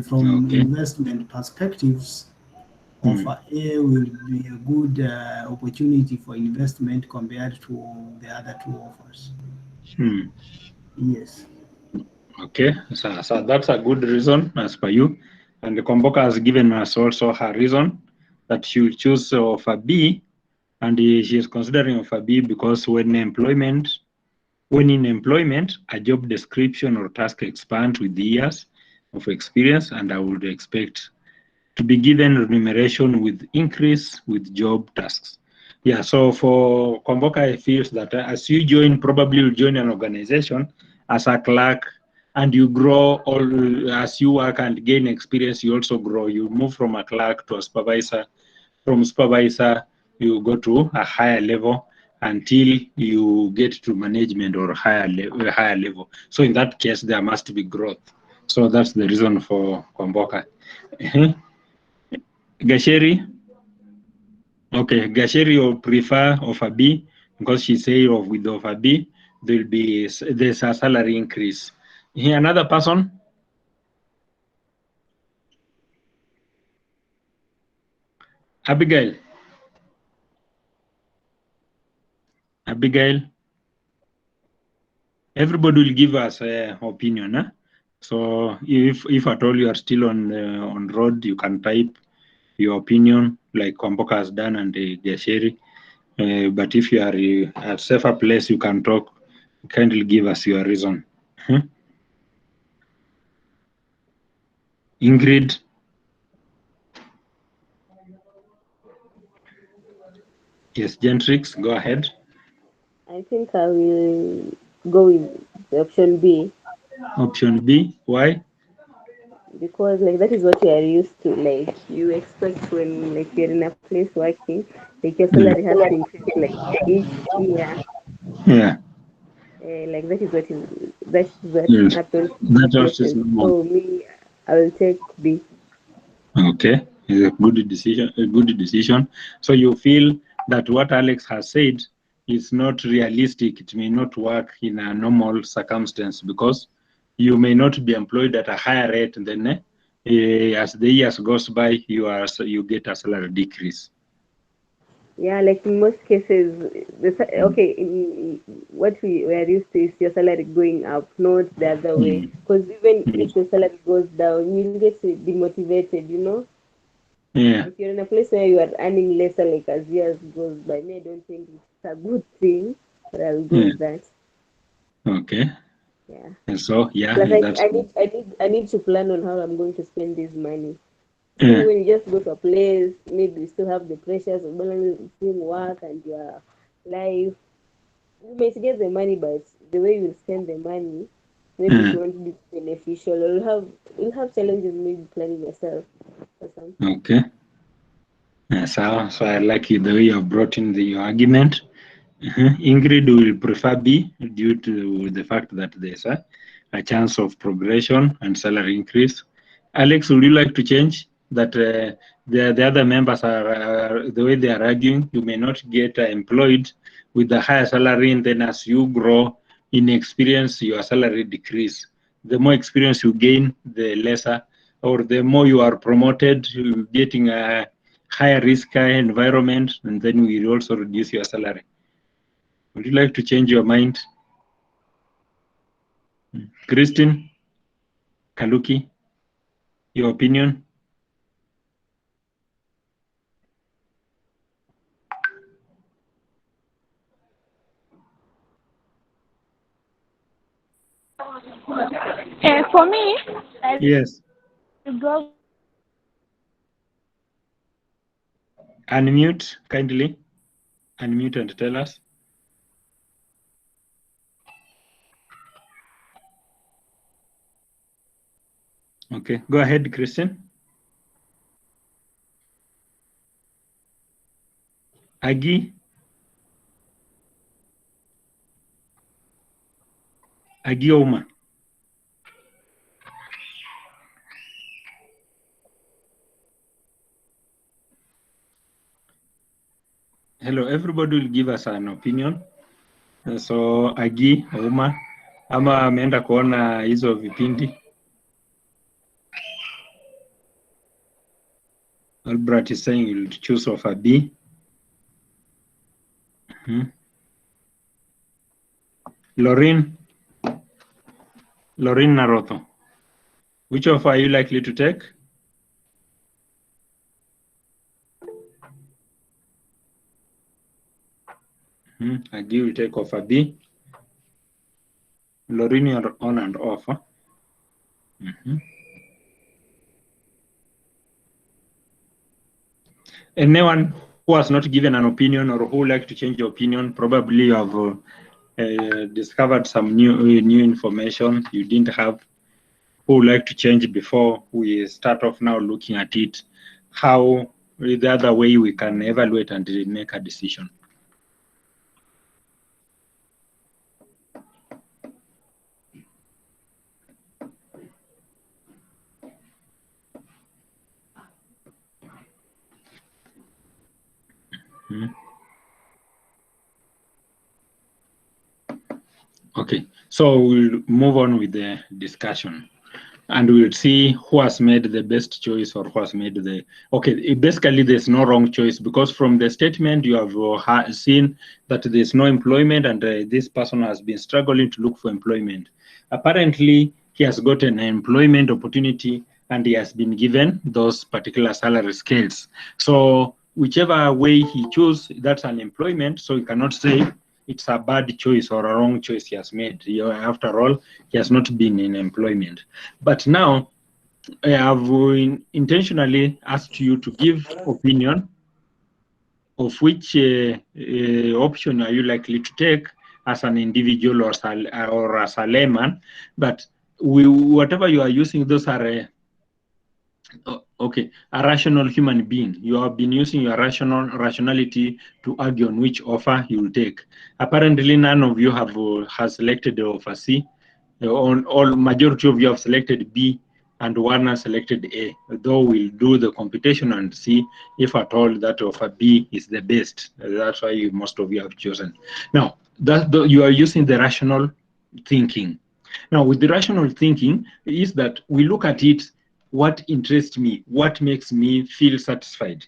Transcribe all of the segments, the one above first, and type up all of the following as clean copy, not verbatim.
From Okay. investment perspectives, offer A will be a good opportunity for investment compared to the other two offers. Hmm. Yes. Okay, so that's a good reason as per you. And the Komboka has given us also her reason that she will choose offer B, and she is considering offer B because when in employment, a job description or task expands with years of experience, and I would expect to be given remuneration with increase with job tasks. Yeah, so for Komboka, I feel that as you join, probably you'll join an organization as a clerk and you grow all as you work and gain experience, you also grow. You move from a clerk to a supervisor. From supervisor, you go to a higher level until you get to management or higher level. So in that case, there must be growth. So that's the reason for Komboka. Gasheri, okay, Gasheri will prefer offer B because she say with offer B there's a salary increase. Here another person, Abigail. Abigail, everybody will give us opinion. So if at all you are still on road, you can type your opinion like Komboka has done and Gasheri. But if you are at a safer place, you can talk. Kindly give us your reason. Ingrid. Yes, Gentrix, go ahead. I think I will go with the option B Option B, why? because like that is what you are used to. Like you expect when like you're in a place working, like your Mm. salary has to increase like each year. Yeah, Like that is what yes. happens in That also is places. normal. So me, I will take B. Okay, it's a good decision. A good decision. So you feel that what Alex has said is not realistic. It may not work in a normal circumstance because you may not be employed at a higher rate, and then as the years goes by, you get a salary decrease. Yeah, like in most cases, Mm. okay, what we are used to is your salary going up, not the other way. Mm. Because even Mm. if your salary goes down, you'll get demotivated, you know? Yeah. If you're in a place where you are earning lesser, like as years goes by, me, I don't think it's a good thing, but I'll go Yeah. with that. Okay. Yeah. And so yeah, Plus, that's I need to plan on how I'm going to spend this money. So yeah. when you just go to a place, maybe you still have the pressures of balancing between work and your life. You might get the money, but the way you spend the money, maybe it Yeah. won't be beneficial. Or you'll have challenges maybe planning yourself or something. Okay. Yeah, so I like the way you have brought in your argument. Ingrid will prefer B due to the fact that there's a chance of progression and salary increase. Alex, would you like to change that the other members are the way they are arguing? You may not get employed with the higher salary, and then as you grow in experience, your salary decrease. The more experience you gain, the lesser, or the more you are promoted, you getting a higher risk environment, and then we will also reduce your salary. Would you like to change your mind? Christine, Kaluki, your opinion? For me, I Yes. will go. Unmute, kindly. Unmute and tell us. Okay, go ahead, Christian. Agi, Agioma. Hello, everybody will give us an opinion. So Agi, Uma, ama ameenda kuona hizo vipindi. Albert is saying you'll choose offer B. Lorraine Naroto, which offer are you likely to take? Agi will take offer B. Lorraine, you're on and off. Huh? Anyone who has not given an opinion or who would like to change your opinion, probably you have discovered some new information you didn't have, who would like to change before we start off now looking at it, how the other way we can evaluate and make a decision. Okay, so we'll move on with the discussion and we'll see who has made the best choice or who has made the, okay, basically there's no wrong choice because from the statement you have seen that there's no employment and this person has been struggling to look for employment. Apparently, he has gotten an employment opportunity and he has been given those particular salary scales. So whichever way he chooses, that's an employment, so you cannot say it's a bad choice or a wrong choice he has made. After all, he has not been in employment. But now, I have intentionally asked you to give opinion of which option are you likely to take as an individual or as a layman. But whatever you are using, those are okay, a rational human being. You have been using your rationality to argue on which offer you will take. Apparently, none of you has selected the offer C. All majority of you have selected B, and one has selected A. Though we'll do the computation and see if at all that offer B is the best. That's why most of you have chosen. Now, you are using the rational thinking. Now, with the rational thinking is that we look at it, what interests me, what makes me feel satisfied.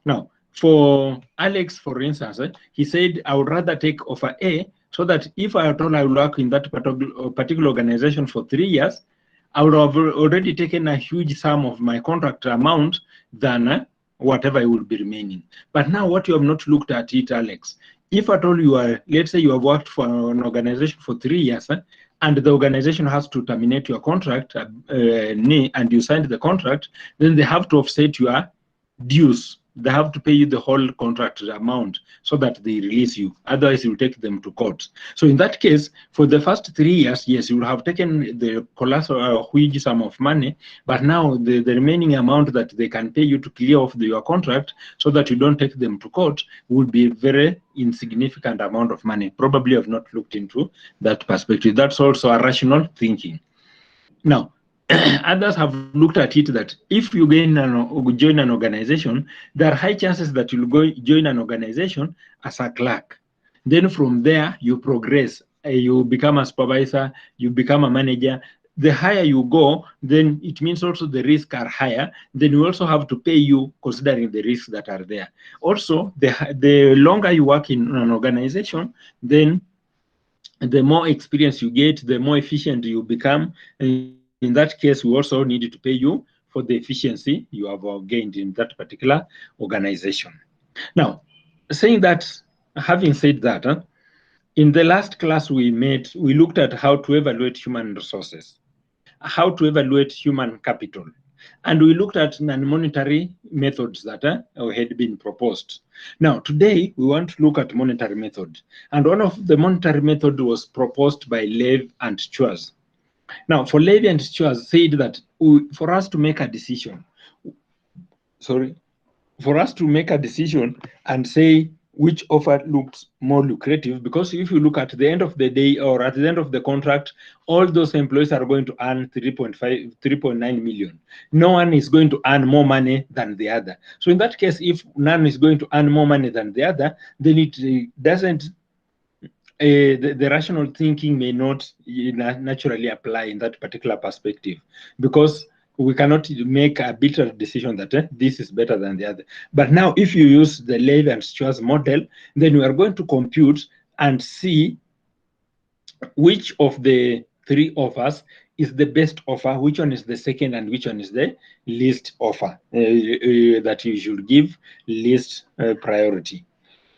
Now, for Alex, for instance, he said, I would rather take offer A so that if I at all I will work in that particular organization for 3 years, I would have already taken a huge sum of my contract amount than whatever will be remaining. But now what you have not looked at it, Alex, if at all you are, let's say you have worked for an organization for 3 years, and the organization has to terminate your contract and you signed the contract, then they have to offset your dues. They have to pay you the whole contract amount so that they release you. Otherwise, you will take them to court. So in that case, for the first 3 years, yes, you will have taken the colossal huge sum of money, but now the remaining amount that they can pay you to clear off your contract so that you don't take them to court would be a very insignificant amount of money. Probably have not looked into that perspective. That's also a rational thinking. Now, others have looked at it that if you join an organization, there are high chances that you'll join an organization as a clerk. Then from there, you progress. You become a supervisor, you become a manager. The higher you go, then it means also the risks are higher. Then we also have to pay you considering the risks that are there. Also, the longer you work in an organization, then the more experience you get, the more efficient you become. In that case, we also need to pay you for the efficiency you have gained in that particular organization. Now, saying that, having said that, in the last class we looked at how to evaluate human resources, how to evaluate human capital, and we looked at non-monetary methods that had been proposed. Now, today, we want to look at monetary method. And one of the monetary method was proposed by Lev and Schwarz. Now, for Lev and Schwarz said that for us to make a decision, and say which offer looks more lucrative, because if you look at the end of the day or at the end of the contract, all those employees are going to earn 3.9 million. No one is going to earn more money than the other. So in that case, if none is going to earn more money than the other, then it doesn't, the rational thinking may not naturally apply in that particular perspective, because we cannot make a bitter decision that this is better than the other. But now, if you use the Levy and Strauss model, then we are going to compute and see which of the three offers is the best offer, which one is the second, and which one is the least offer that you should give least priority.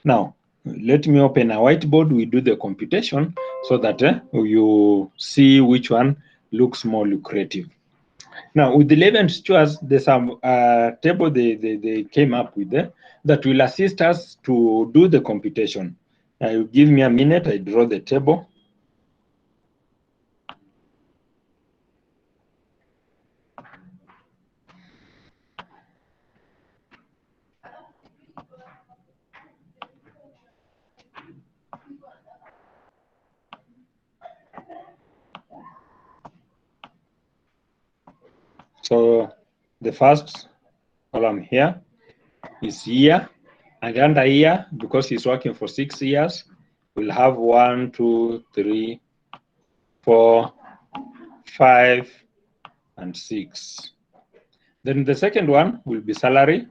Now, let me open a whiteboard. We do the computation so that you see which one looks more lucrative. Now, with the Levy and Strauss, there's some table they came up with that will assist us to do the computation. Give me a minute, I draw the table. So the first column here is year, and under year, because he's working for 6 years, we'll have 1, 2, 3, 4, 5, and 6. Then the second one will be salary.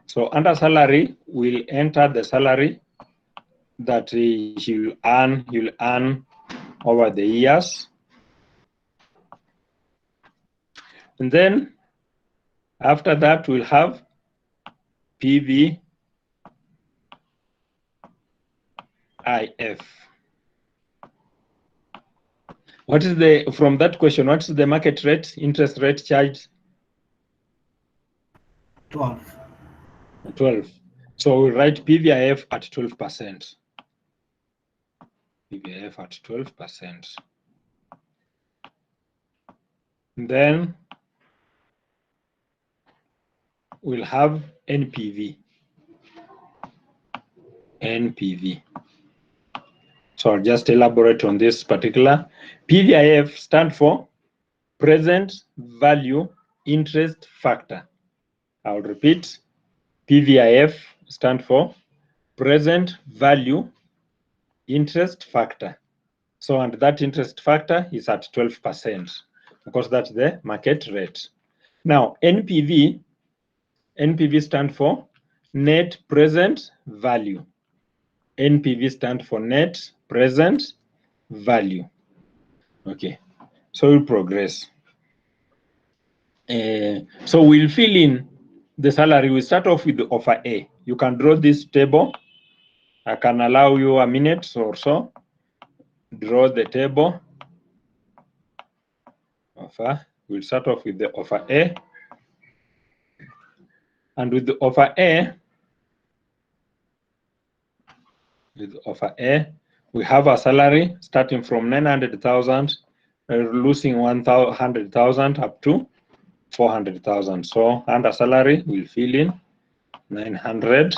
So under salary, we'll enter the salary that he'll earn over the years. And then after that, we'll have PVIF. What is the, from that question, what is the market rate, interest rate charged? 12. 12. So we'll write PVIF at 12%. PVIF at 12%. Then we'll have NPV. NPV. So I'll just elaborate on this particular. PVIF stand for present value interest factor. I'll repeat. PVIF stand for present value interest factor. So, and that interest factor is at 12% because that's the market rate. Now, NPV stand for net present value. NPV stand for net present value. Okay, so we'll progress. So we'll fill in the salary. We start off with the offer A. You can draw this table. I can allow you a minute or so. Draw the table. Offer. We'll start off with the offer A. And with the offer A, we have a salary starting from 900,000, losing 100,000 up to 400,000. So under salary, we'll fill in 900.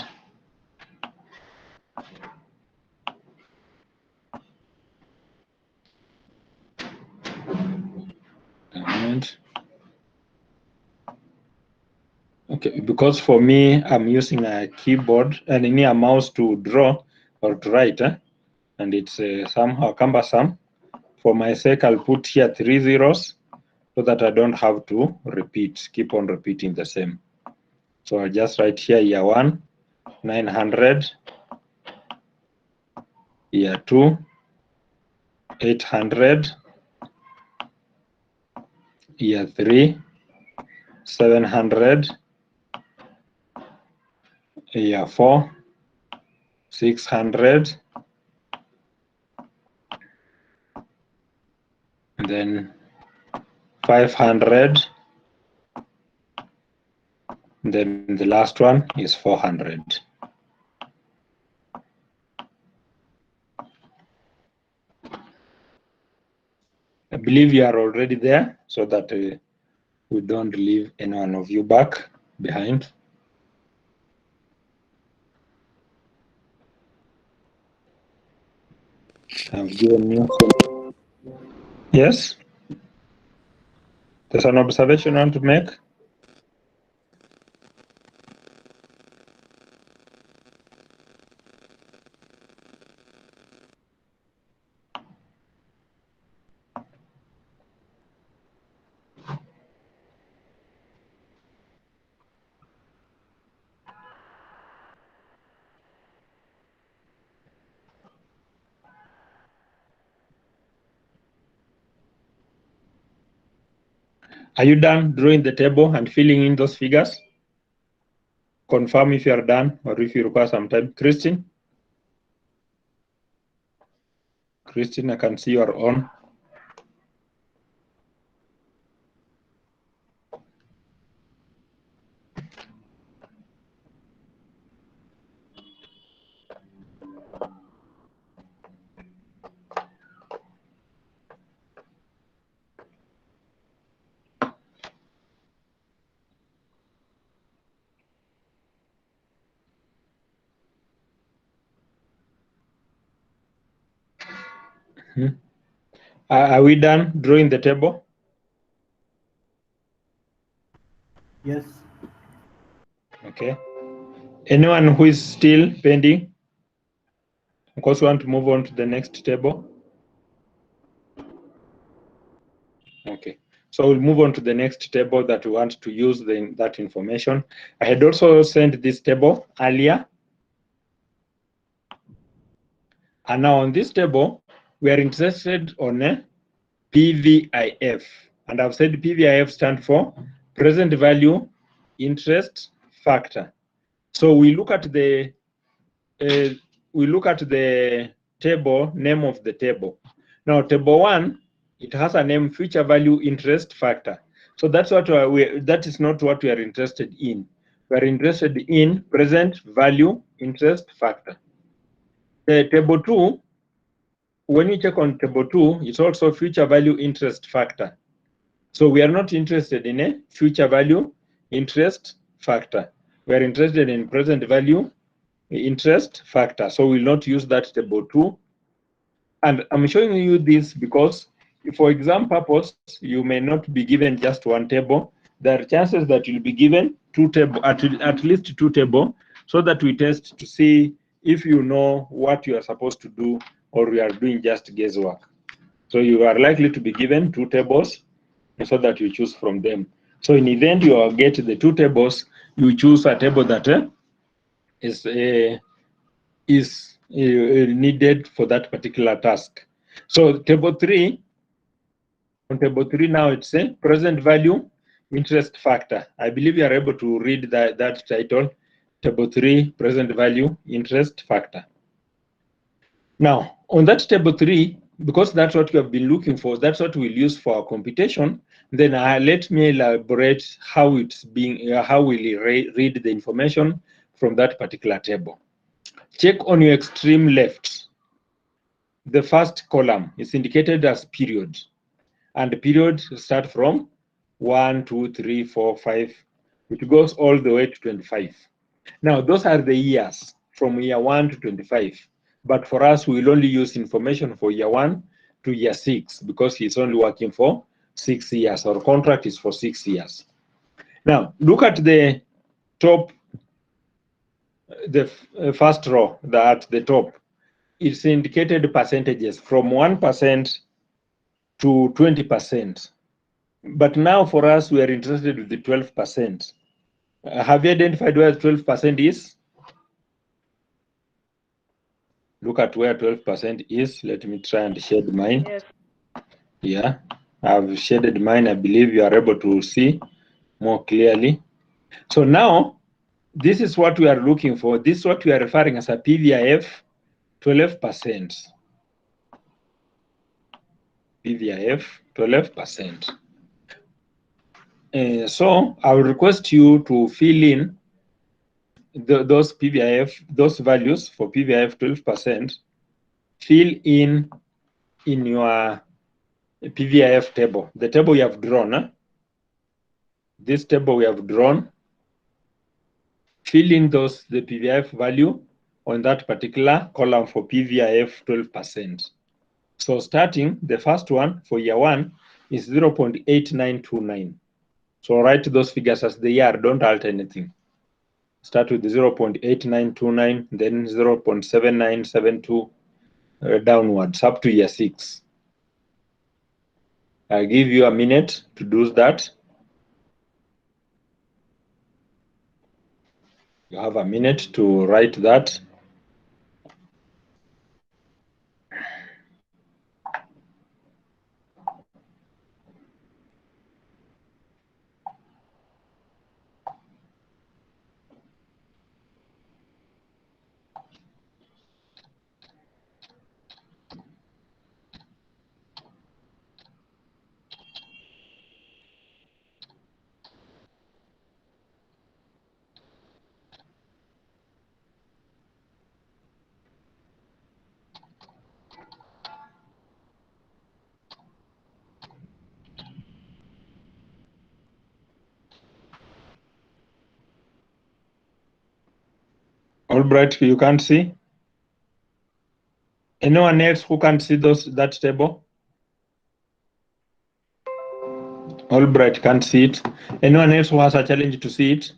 Okay, because for me, I'm using a keyboard and a mouse to draw or to write, and it's somehow cumbersome. For my sake, I'll put here 3 zeros so that I don't have to keep on repeating the same. So I'll just write here year 1, 900, year 2, 800, year 3, 700, year 4, 600, and then 500, and then the last one is 400. I believe you are already there, so that we don't leave any one of you back behind. I've given you. Yes? There's an observation I want to make. Are you done drawing the table and filling in those figures? Confirm if you are done or if you require some time. Christine, I can see you are on. Are we done drawing the table? Yes. Okay. Anyone who is still pending? Of course, we want to move on to the next table. Okay. So we'll move on to the next table that we want to use that information. I had also sent this table earlier. And now on this table, we are interested on a PVIF. And I've said PVIF stands for present value interest factor. So we look at the table name of the table. Now table 1, it has a name future value interest factor. So that's what that is not what we are interested in. We are interested in present value interest factor. The table 2, when you check on table 2, it's also future value interest factor. So we are not interested in a future value interest factor. We are interested in present value interest factor. So we'll not use that table 2. And I'm showing you this because for exam purpose, you may not be given just one table. There are chances that you'll be given two table, at least two table, so that we test to see if you know what you are supposed to do or we are doing just guesswork. So you are likely to be given two tables so that you choose from them. So in event you get the two tables, you choose a table that is needed for that particular task. So table 3, on table 3 now it's a present value interest factor. I believe you are able to read that title, table 3, present value interest factor. Now, on that table 3, because that's what we have been looking for, that's what we'll use for our computation, then let me elaborate how it's being, how we'll read the information from that particular table. Check on your extreme left. The first column is indicated as period, and the period start from 1, 2, 3, 4, 5. It goes all the way to 25. Now, those are the years from year 1 to 25. But for us, we will only use information for year 1 to year 6 because he's only working for 6 years. Our contract is for 6 years. Now, look at the top, the first row at the top. It's indicated percentages from 1% to 20%. But now for us, we are interested with the 12%. Have you identified where 12% is? Look at where 12% is. Let me try and shade mine. Yes. Yeah, I've shaded mine. I believe you are able to see more clearly. So now, this is what we are looking for. This is what we are referring as a PVIF 12%. PVIF 12%. So I will request you to fill in those PVIF, those values for PVIF 12%. Fill in your PVIF table, the table you have drawn. This table we have drawn. Fill in the PVIF value on that particular column for PVIF 12%. So starting, the first one for year 1 is 0.8929. So write those figures as they are, don't alter anything. Start with 0.8929, then 0.7972 downwards up to year 6. I'll give you a minute to do that. You have a minute to write that. Albright, you can't see? Anyone else who can't see that table? Albright can't see it. Anyone else who has a challenge to see it?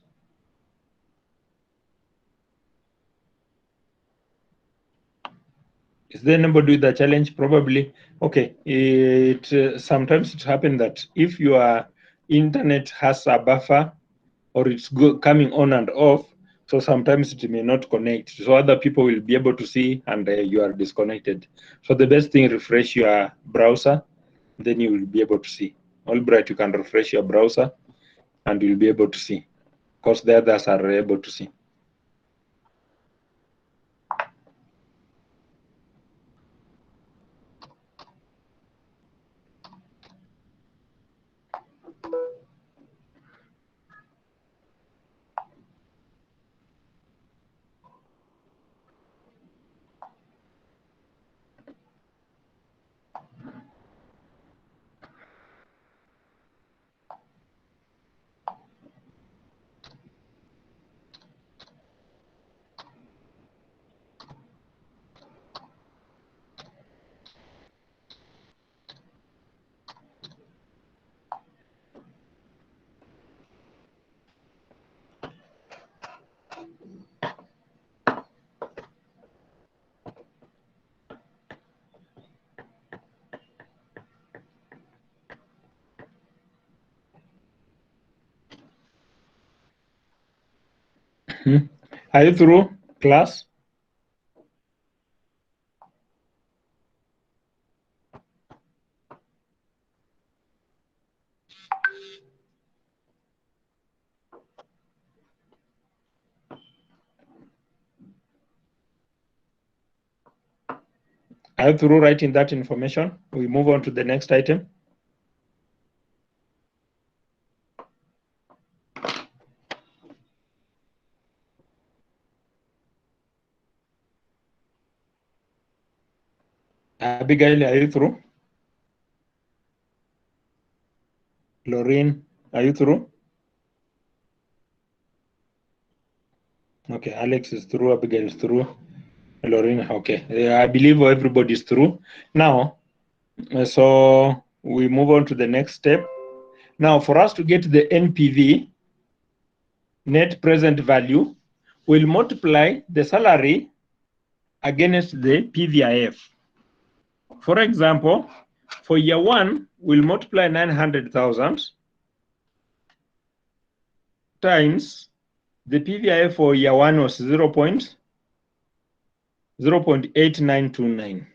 Is there anybody with a challenge? Probably. Okay. Sometimes it happens that if your internet has a buffer or it's coming on and off, so sometimes it may not connect. So other people will be able to see and you are disconnected. So the best thing, refresh your browser, then you will be able to see. Albright, you can refresh your browser and you'll be able to see. Because the others are able to see. Are you through, class? Are you through writing that information? We move on to the next item. Abigail, are you through? Lorraine, are you through? Okay, Alex is through, Abigail is through, Lorraine, okay. I believe everybody is through. Now, so we move on to the next step. Now, for us to get the NPV, net present value, we'll multiply the salary against the PVIF. For example, for year one, we'll multiply 900,000 times the PVIF for year one was 0.8929.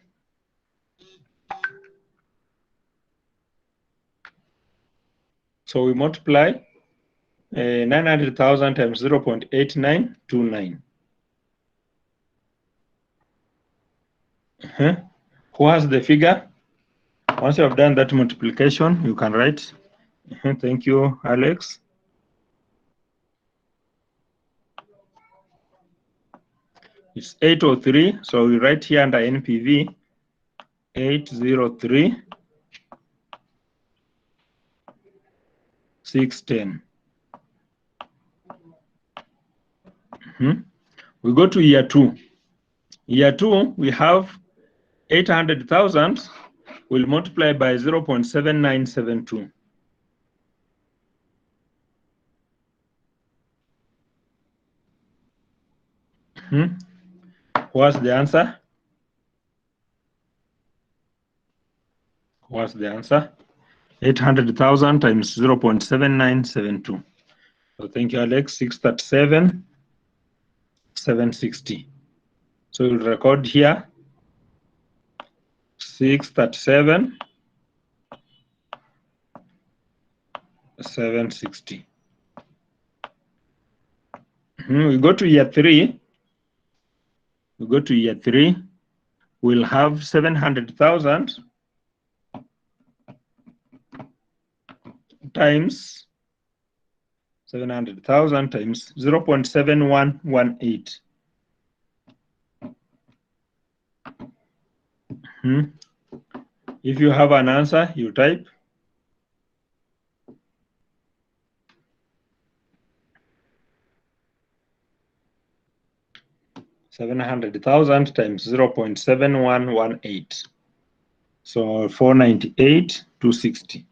So we multiply 900,000 times 0.8929. Who has the figure? Once you have done that multiplication, you can write. Thank you, Alex. It's 803, so we write here under NPV 803 610. We go to year two. Year two, we have 800,000. We'll multiply by 0.7972. What's the answer? What's the answer? 800,000 times 0.7972. So thank you, Alex. 637, 760. So we'll record here 637, 760. We go to year three. We go to year three. We'll have 700,000 times 700,000 times 0.7118. If you have an answer, you type. 700,000 times 0.7118. So 498,260.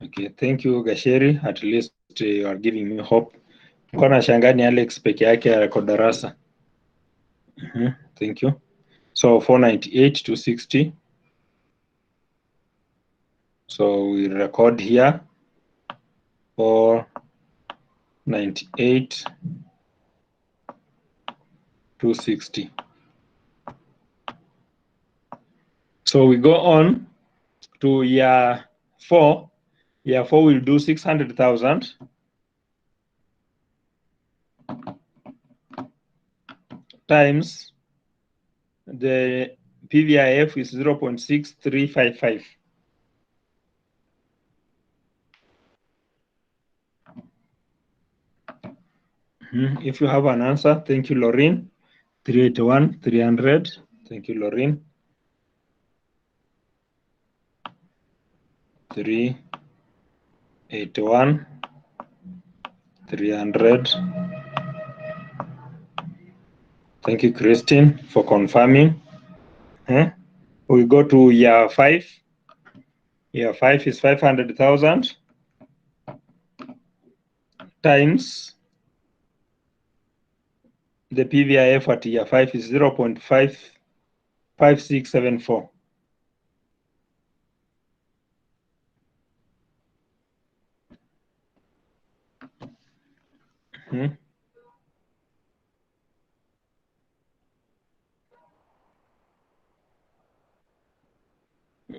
Okay, thank you Gasheri. At least you are giving me hope. Niko nashangaa ni Alex peke yake ako darasa. Thank you. So 498,260. So we record here 498,260. So we go on to year 4. Year 4 will do 600,000 times the PVIF is 0.6355. If you have an answer, thank you, Lorraine. 381, 300. Thank you, Lorraine. 381, 300. Thank you, Christine, for confirming. We go to year 5. Year 5 is 500,000 times the PVIF at year 5 is 0.5674.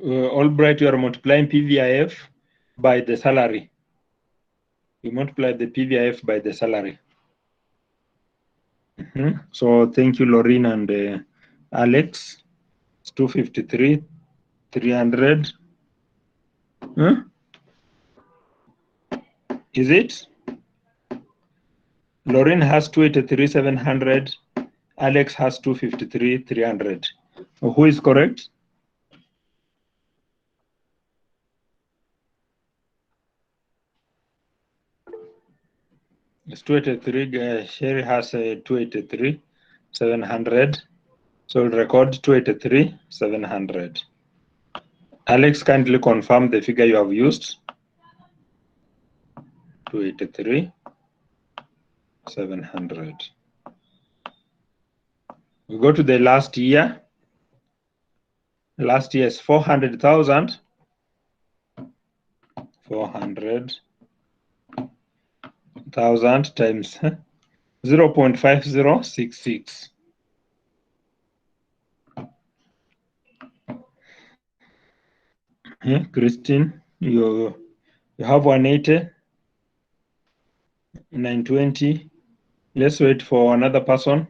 Albright, you are multiplying PVIF by the salary. You multiply the PVIF by the salary. So thank you, Lorraine and Alex. It's 253, 300. Is it? Lorraine has 283, 700. Alex has 253, 300. Who is correct? It's 283. Sherry has 283, 700. So we'll record 283, 700. Alex, kindly confirm the figure you have used. 283, 700. We go to the last year. Last year is 400,000. 400,000 times 0.5066. Christine, you have 180, 920. Let's wait for another person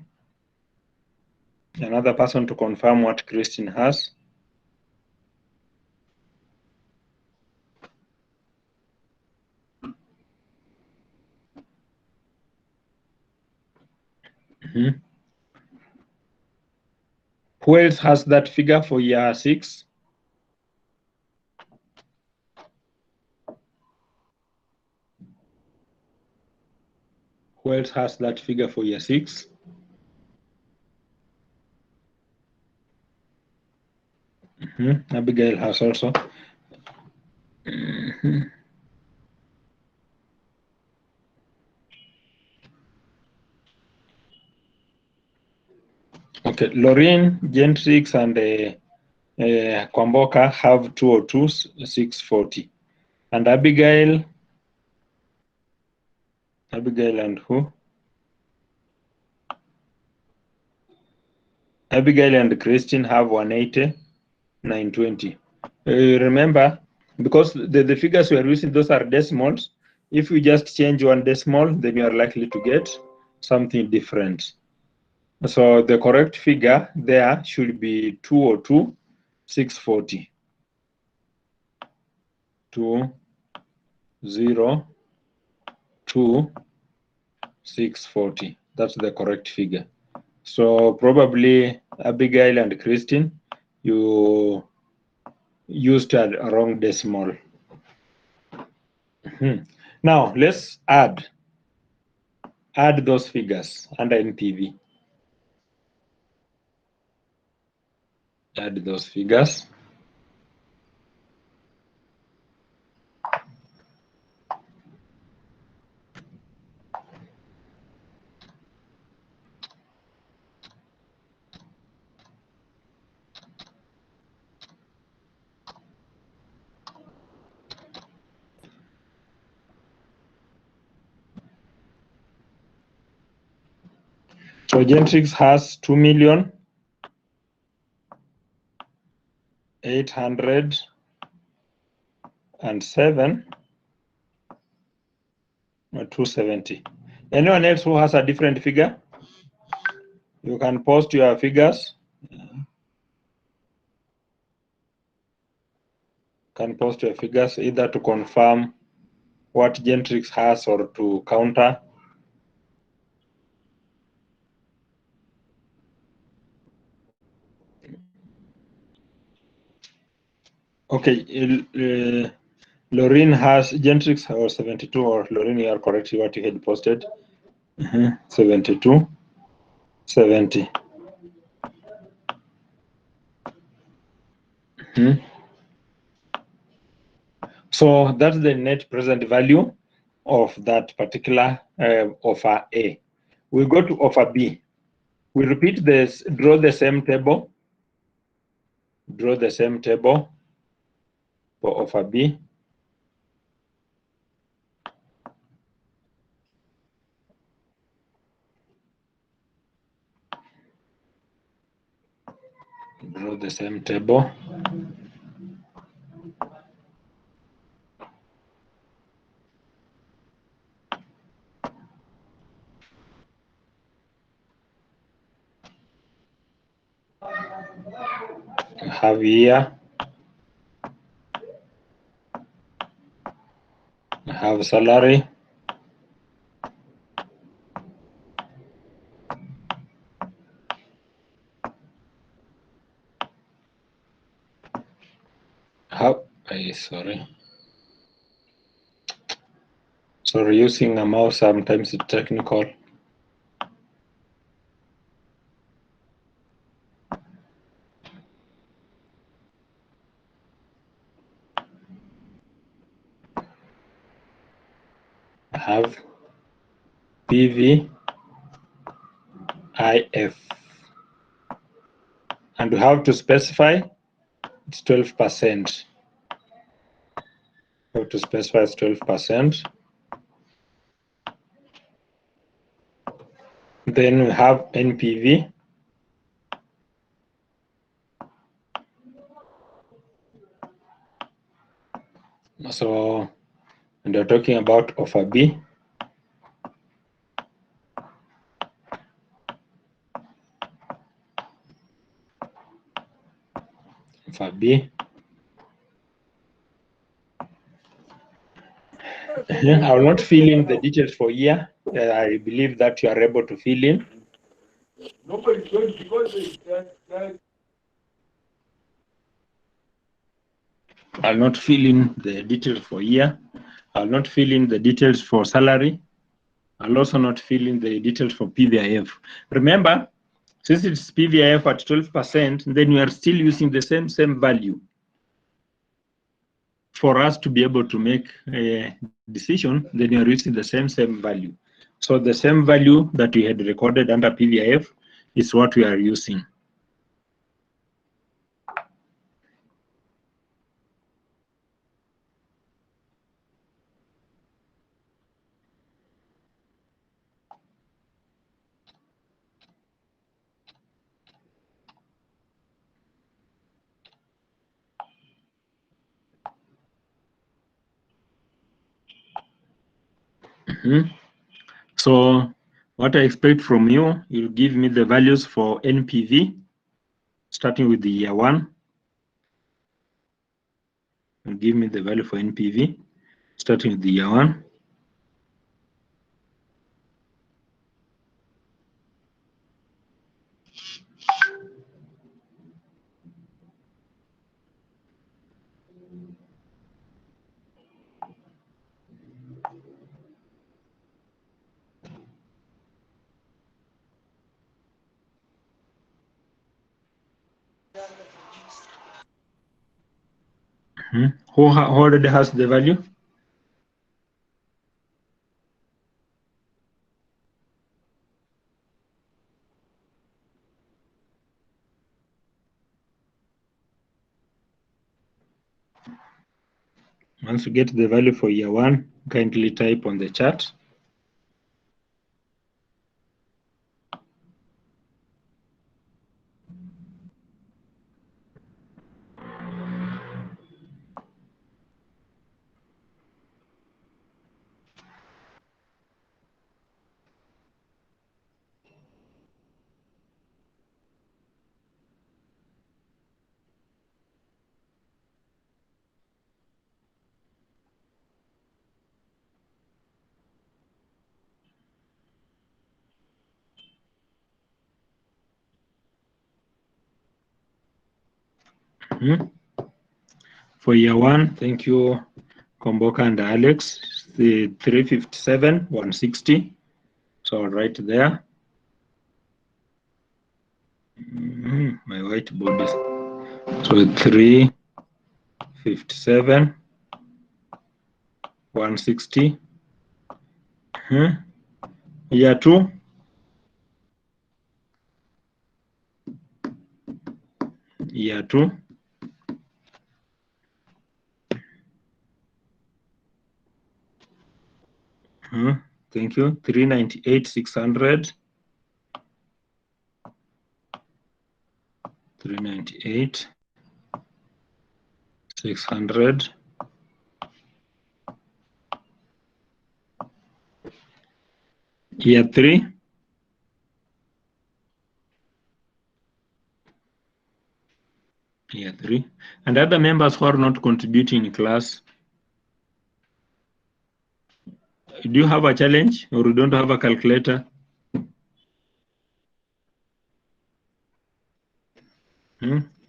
to confirm what Christine has. Who else has that figure for year 6? Who else has that figure for year 6? Abigail has also. Okay, Lorraine, Gentrix, and Kwamboka have 202, 640. And Abigail and who? Abigail and Christine have 180, 920. Remember, because the figures we are using, those are decimals. If you just change one decimal, then you are likely to get something different. So the correct figure there should be 202, 640. 202, 640. That's the correct figure. So probably Abigail and Christine, you used a wrong decimal. Now let's add those figures under NPV. add those figures. So Gentrix has 2,807,270. Anyone else who has a different figure? You can post your figures. Can post your figures either to confirm what Gentrix has or to counter. Okay, Lorraine has Gentrix or 72, or Lorraine, you are correct what you had posted. 72, 70. So that's the net present value of that particular offer A. We go to offer B. We repeat this, draw the same table. Draw the same table for offer B. Draw the same table. Have here. Have salary. Have sorry, using a mouse sometimes it's technical. Have PV IF, and we have to specify it's 12%. We have to specify it's 12%. Then we have NPV. So, and we're talking about offer B. Offer B. I will not fill in the details for year. I believe that you are able to fill in. I'll not fill in the details for year. I'll not fill in the details for salary. I'll also not fill in the details for PVIF. Remember, since it's PVIF at 12%, then we are still using the same value for us to be able to make a decision. Then we are using the same value. So the same value that we had recorded under PVIF is what we are using. So what I expect from you, you'll give me the values for NPV, starting with the year one. You'll give me the value for NPV, starting with the year one. Who already has the value? Once you get the value for year 1, kindly type on the chat. For year 1, thank you, Komboka and Alex. The 357, 160. So right there. My whiteboard is so 357, 160. Year 2. Year 2. Thank you. 398, 600. 398, 600. Year 3. Year 3. And other members who are not contributing in class, do you have a challenge or you don't have a calculator?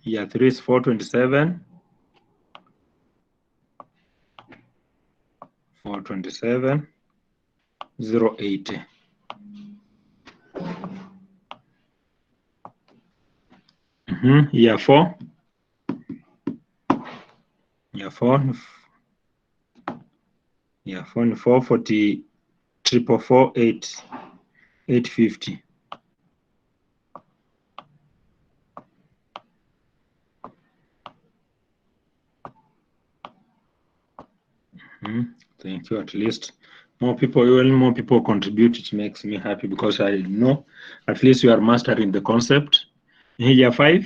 Year 3 is 427. 427, 080. Year 4. Year 4. Year 4, 440, 444, 850. Thank you. At least more people contribute. It makes me happy because I know at least you are mastering the concept. Year 5.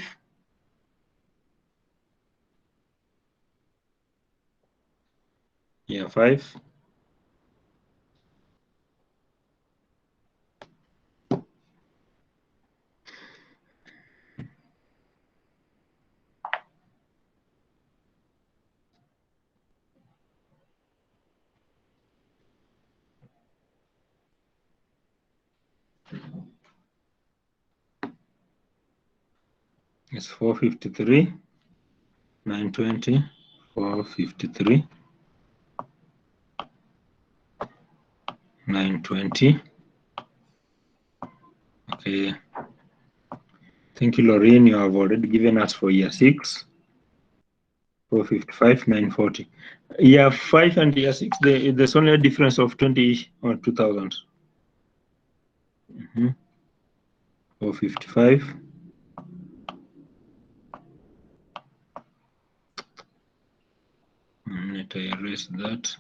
Year 5. It's 453, 920, 453, 920. Okay. Thank you, Lorraine. You have already given us for year 6. 455, 940. Year 5 and year 6, there's only a difference of 20 or 2000. 455. Let I erase that.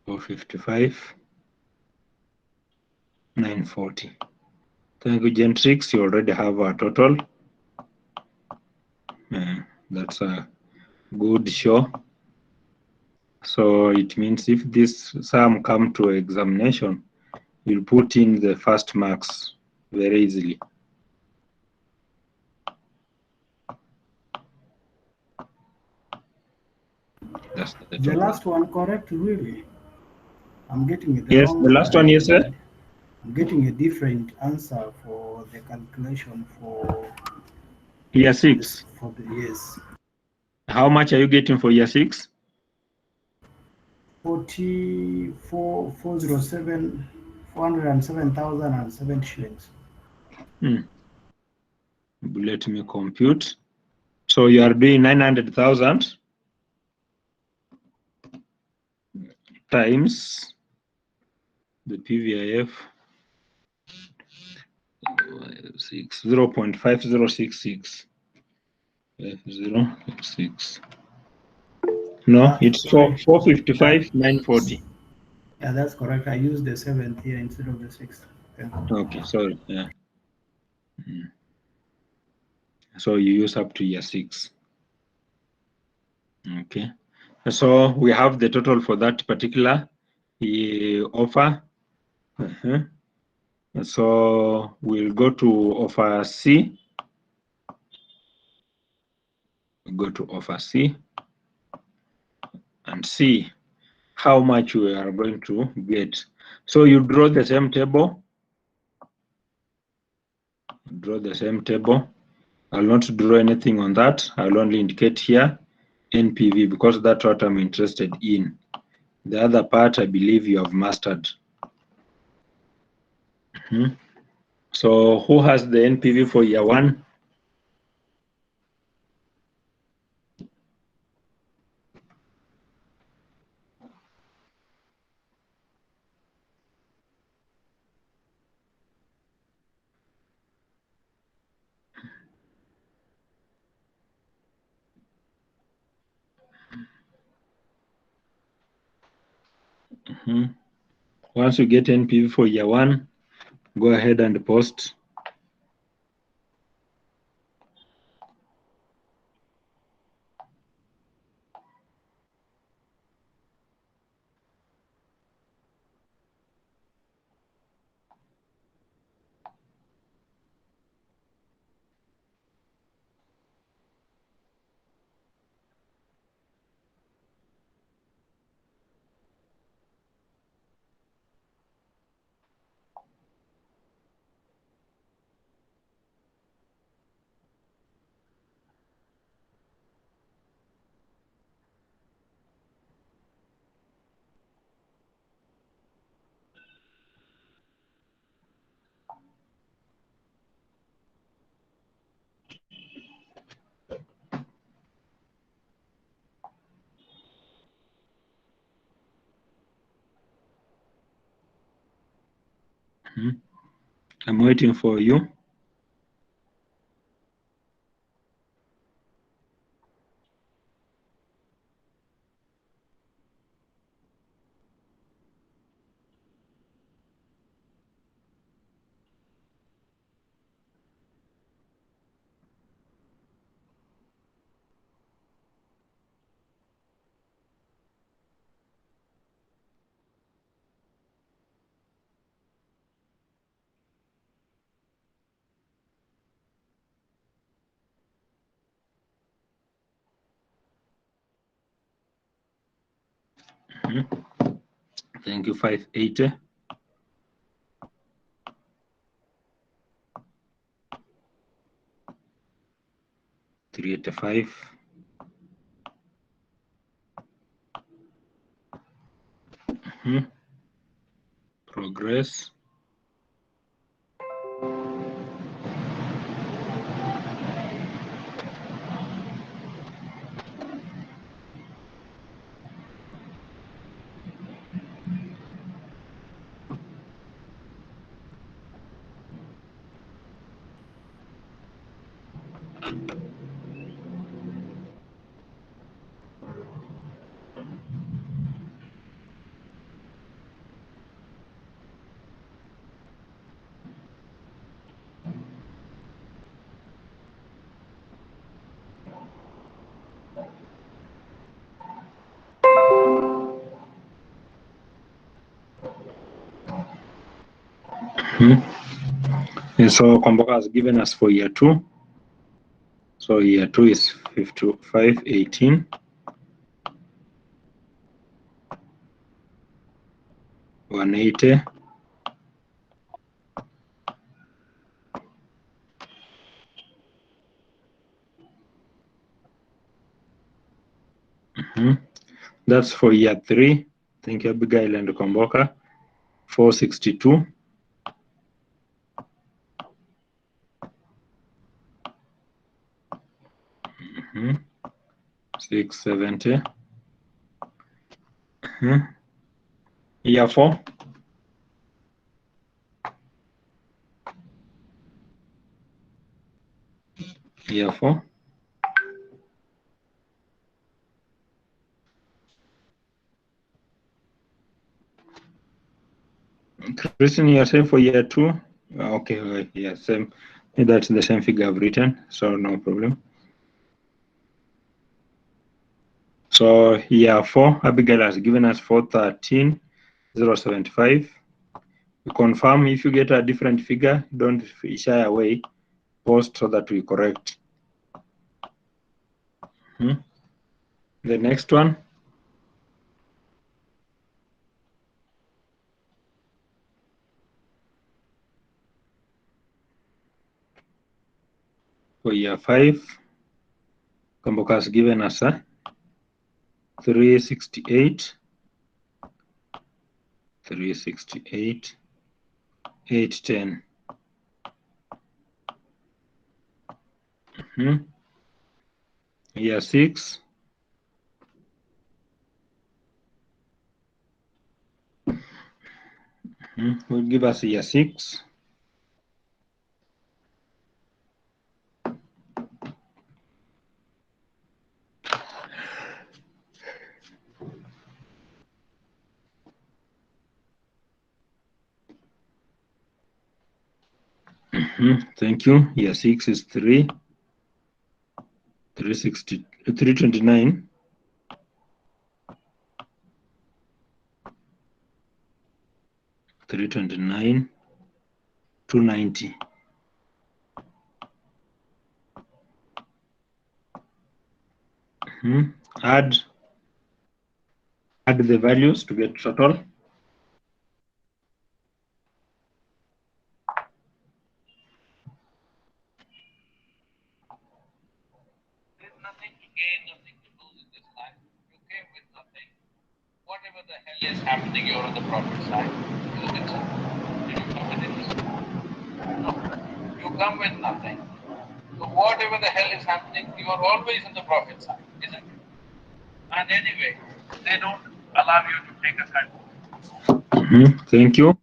455, 940. Thank you, Gentrix. You already have a total. That's a good show. So it means if this sum come to examination, you'll put in the first marks very easily. That's the last one correct, really? I'm getting it yes, wrong. The last one, yes, sir. I'm getting a different answer for the calculation for year 6. For the yes. How much are you getting for year 6? 407,007 shillings. Let me compute. So you are doing 900,000 times the PVIF 0.5066. 0.6. No, it's 455,940. Yeah, that's correct. I used the 7th here instead of the 6th. Okay, Okay, sorry. Yeah. So you use up to year 6. Okay. So we have the total for that particular offer. So we'll go to offer C. Go to offer C and see how much we are going to get. So you draw the same table. Draw the same table. I'll not draw anything on that. I'll only indicate here NPV because that's what I'm interested in. The other part, I believe you have mastered. So who has the NPV for year 1? Once you get NPV for year 1, go ahead and post. I'm waiting for you. Thank you, 580. $385. Progress. And so Komboka has given us for year 2. So year 2 is 5518. $180. That's for year 3. Thank you, Abigail and Komboka. $462. 670. Year 4. Year 4. Christian, you are saying for year 2? Okay, yeah, same. That's the same figure I've written, so no problem. So year 4, Abigail has given us 413,075. We confirm. If you get a different figure, don't shy away. Post so that we correct. The next one. For year 5, Komboka has given us 368, 810. Year 6, will give us year 6. Thank you. Year 6 is 329. 329, 290. Add the values to get total. There's nothing to gain, nothing to lose in this life. You came with nothing. Whatever the hell is happening, you're on the profit side. Isn't it, sir? Did you come with this? No. You come with nothing. So whatever the hell is happening, you are always on the profit side, isn't it? And anyway, they don't allow you to take a cut. Thank you.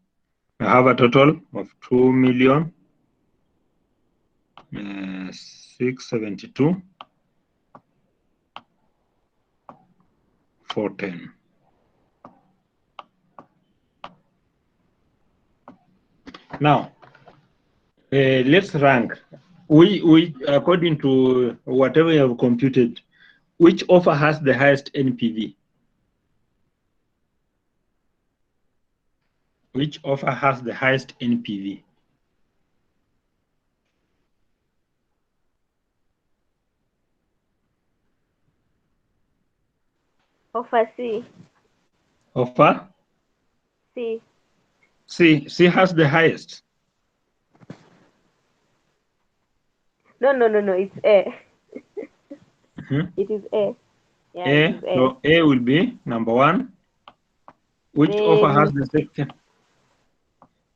I have a total of 2,672,410. Now, let's rank. We according to whatever you have computed, which offer has the highest NPV? Which offer has the highest NPV? Offer C. Offer C. C has the highest. No. It's A. It is A. Yeah, A. it is A. So A will be number 1. Which offer has the second?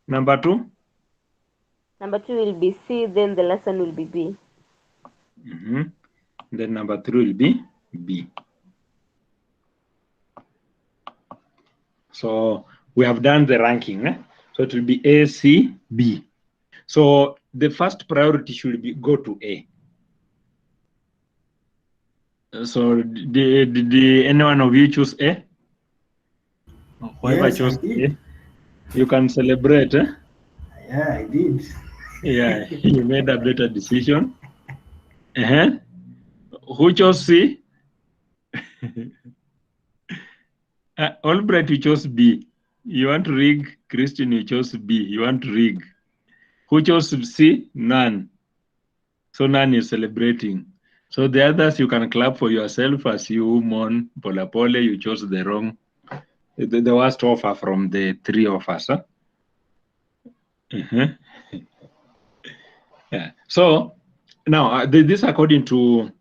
Number 2? Number 2 will be C, then the last one will be B. Then number 3 will be B. So we have done the ranking. So it will be A, C, B. So the first priority should be go to A. So did any one of you choose A? Whoever Yes, chose I did. A, you can celebrate. Yeah, I did. Yeah, you made a better decision. Who chose C? Albright, you chose B. You want to rig? Christian, you chose B. You want to rig? Who chose C? None. So none is celebrating. So the others, you can clap for yourself as you mourn. Pole pole, you chose the wrong, the worst offer from the 3 of us. Yeah. So now this according to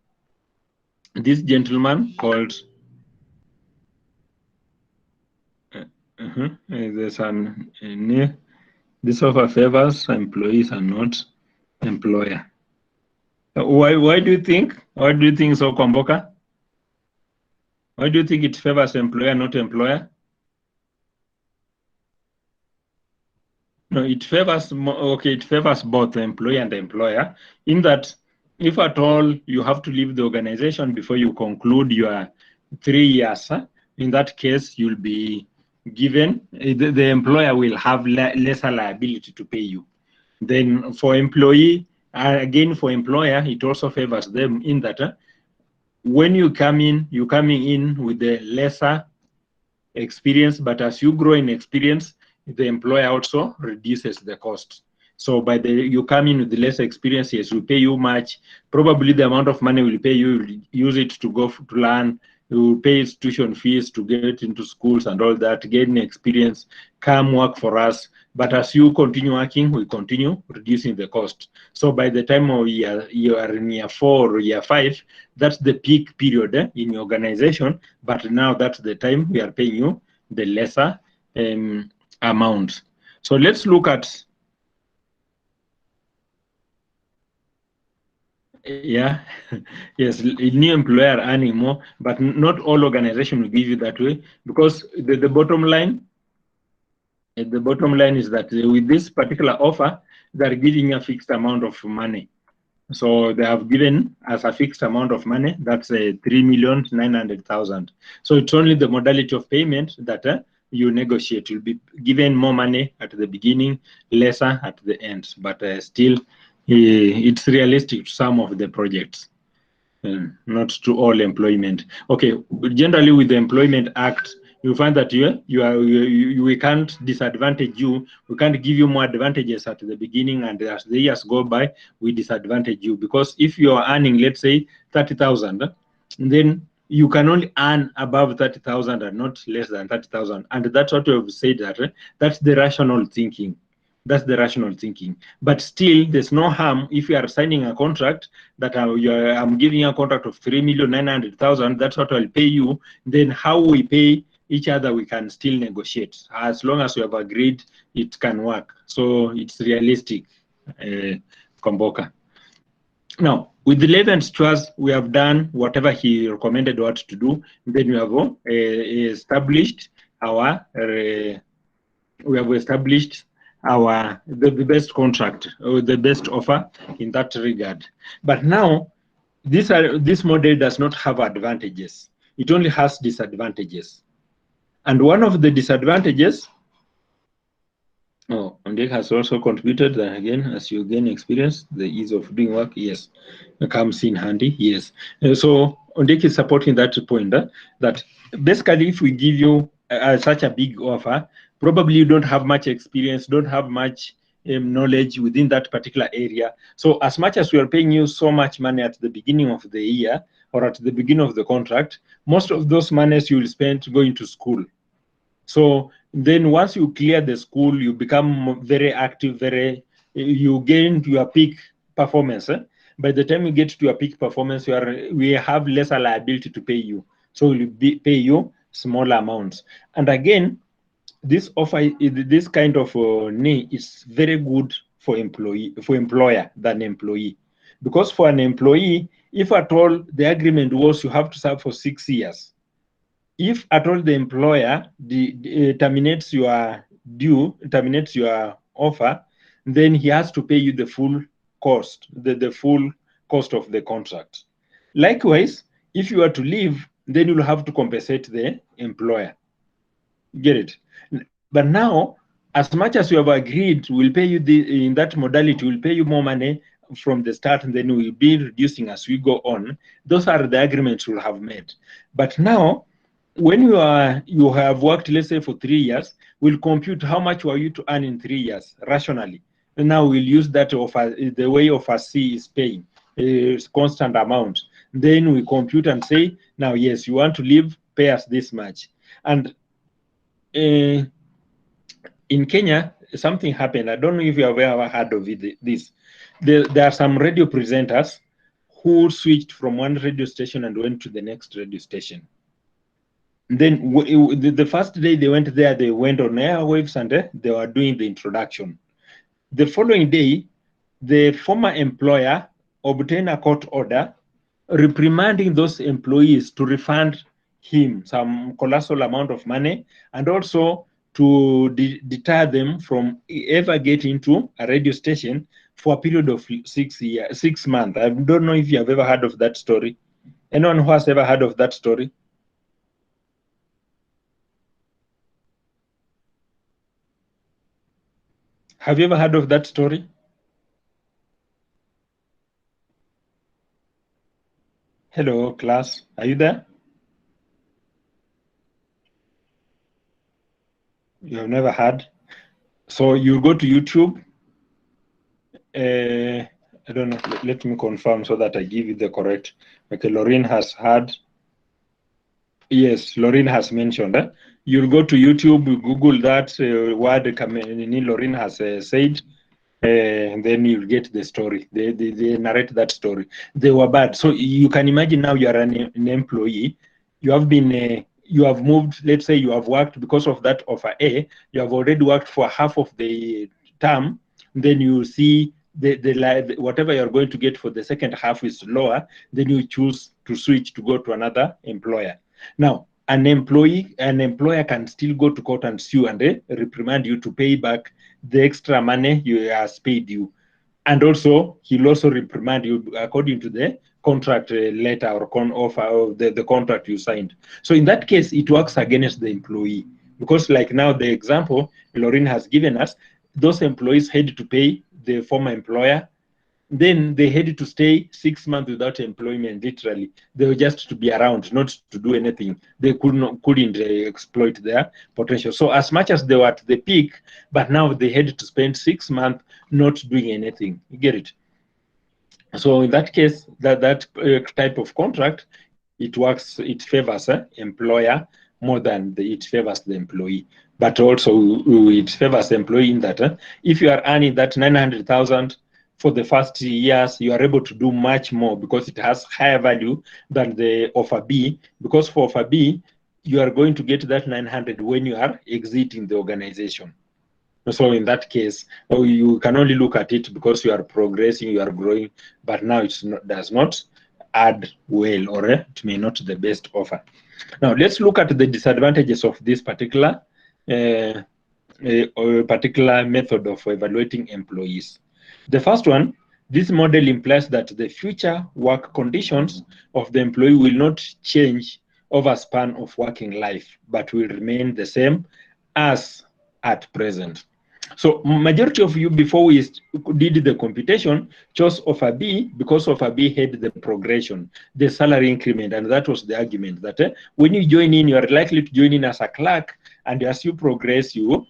this gentleman called there's an this offer favors employees and not employer. Why do you think? Why do you think so, Kwamboka? Why do you think it favors employer, not employer? No, it favors okay. It favors both the employee and the employer. In that, if at all you have to leave the organization before you conclude your 3 years, in that case you'll be given the employer will have lesser liability to pay you. Then for employee, again for employer, it also favors them in that when you come in, you're coming in with the lesser experience, but as you grow in experience, the employer also reduces the cost. So by the you come in with less experience, yes, we pay you much. Probably the amount of money we'll pay you, use it to go to learn. You pay tuition fees to get into schools and all that, gain experience, come work for us. But as you continue working, we continue reducing the cost. So by the time of you are in year 4 or year 5, that's the peak period in your organization. But now that's the time we are paying you the lesser amount. So let's look at yeah, yes, new employer earning more, but not all organization will give you that way because the bottom line is that with this particular offer, they're giving a fixed amount of money. So they have given us a fixed amount of money, that's 3,900,000. So it's only the modality of payment that you negotiate. You'll be given more money at the beginning, lesser at the end, but still it's realistic to some of the projects. Not to all employment. Okay, generally with the Employment Act, you find that we can't disadvantage you. We can't give you more advantages at the beginning, and as the years go by, we disadvantage you because if you are earning, let's say, 30,000, then you can only earn above 30,000 and not less than 30,000, and that's what we've said that that's the rational thinking. That's the rational thinking. But still, there's no harm if you are signing a contract that I'm giving a contract of 3,900,000. That's what I'll pay you. Then how we pay each other, we can still negotiate. As long as we have agreed, it can work. So it's realistic, Komboka. Now, with the Levy and Strauss, we have done whatever he recommended what to do. Then we have established our the best contract or the best offer in that regard. But now this model does not have advantages. It only has disadvantages. And one of the disadvantages, Ondek has also contributed that again, as you gain experience, the ease of doing work, yes, comes in handy, yes. So Ondek is supporting that point that basically if we give you such a big offer, probably you don't have much experience, don't have much knowledge within that particular area. So as much as we are paying you so much money at the beginning of the year or at the beginning of the contract, most of those monies you will spend going to school. So then once you clear the school, you become very active, you gain your peak performance. By the time you get to your peak performance, we have lesser liability to pay you. So we'll pay you smaller amounts. And again, this offer, this kind of knee is very good for employer than employee. Because for an employee, if at all the agreement was you have to serve for 6 years, if at all the employer terminates your offer, then he has to pay you the full cost, the full cost of the contract. Likewise, if you are to leave, then you'll have to compensate the employer. Get it? But now, as much as you have agreed, we'll pay you in that modality, we'll pay you more money from the start, and then we'll be reducing as we go on. Those are the agreements we'll have made. But now, when you have worked, let's say, for 3 years, we'll compute how much were you to earn in 3 years rationally. And now we'll use that the way offer C is paying a constant amount. Then we compute and say, now, yes, you want to leave, pay us this much. And in Kenya, something happened. I don't know if you have ever heard of this. There are some radio presenters who switched from one radio station and went to the next radio station. Then the first day they went there, they went on airwaves and they were doing the introduction. The following day, the former employer obtain a court order reprimanding those employees to refund him some colossal amount of money, and also to deter them from ever getting into a radio station for a period of 6 months. I don't know if you have ever heard of that story. Anyone who has ever heard of that story? Have you ever heard of that story? Hello, class. Are you there? You have never heard? So you go to YouTube. I don't know. Let me confirm so that I give you the correct. Okay, Lorraine has heard. Yes, Lorraine has mentioned. You'll go to YouTube, Google that word Lorraine has said, and then you'll get the story. They narrate that story. They were bad. So you can imagine now you are an employee. You have been, you have moved, let's say you have worked because of that offer A, you have already worked for half of the term. Then you see the whatever you're going to get for the second half is lower. Then you choose to switch to go to another employer. Now, an employer can still go to court and sue and reprimand you to pay back the extra money you has paid you. And also, he'll also reprimand you according to the contract letter or offer of the contract you signed. So in that case, it works against the employee. Because like now, the example Lorraine has given us, those employees had to pay the former employer. Then they had to stay 6 months without employment, literally. They were just to be around, not to do anything. They couldn't exploit their potential. So as much as they were at the peak, but now they had to spend 6 months not doing anything. You get it? So in that case, that type of contract, it works, it favors employer more than it favors the employee. But also it favors the employee in that if you are earning that 900,000 for the first years, you are able to do much more because it has higher value than the offer B. Because for offer B, you are going to get that 900 when you are exiting the organization. So in that case, you can only look at it because you are progressing, you are growing, but now it does not add well, or it may not the best offer. Now let's look at the disadvantages of this particular method of evaluating employees. The first one, this model implies that the future work conditions of the employee will not change over a span of working life, but will remain the same as at present. So majority of you, before we did the computation, chose offer B because offer B had the progression, the salary increment, and that was the argument that when you join in, you are likely to join in as a clerk, and as you progress, you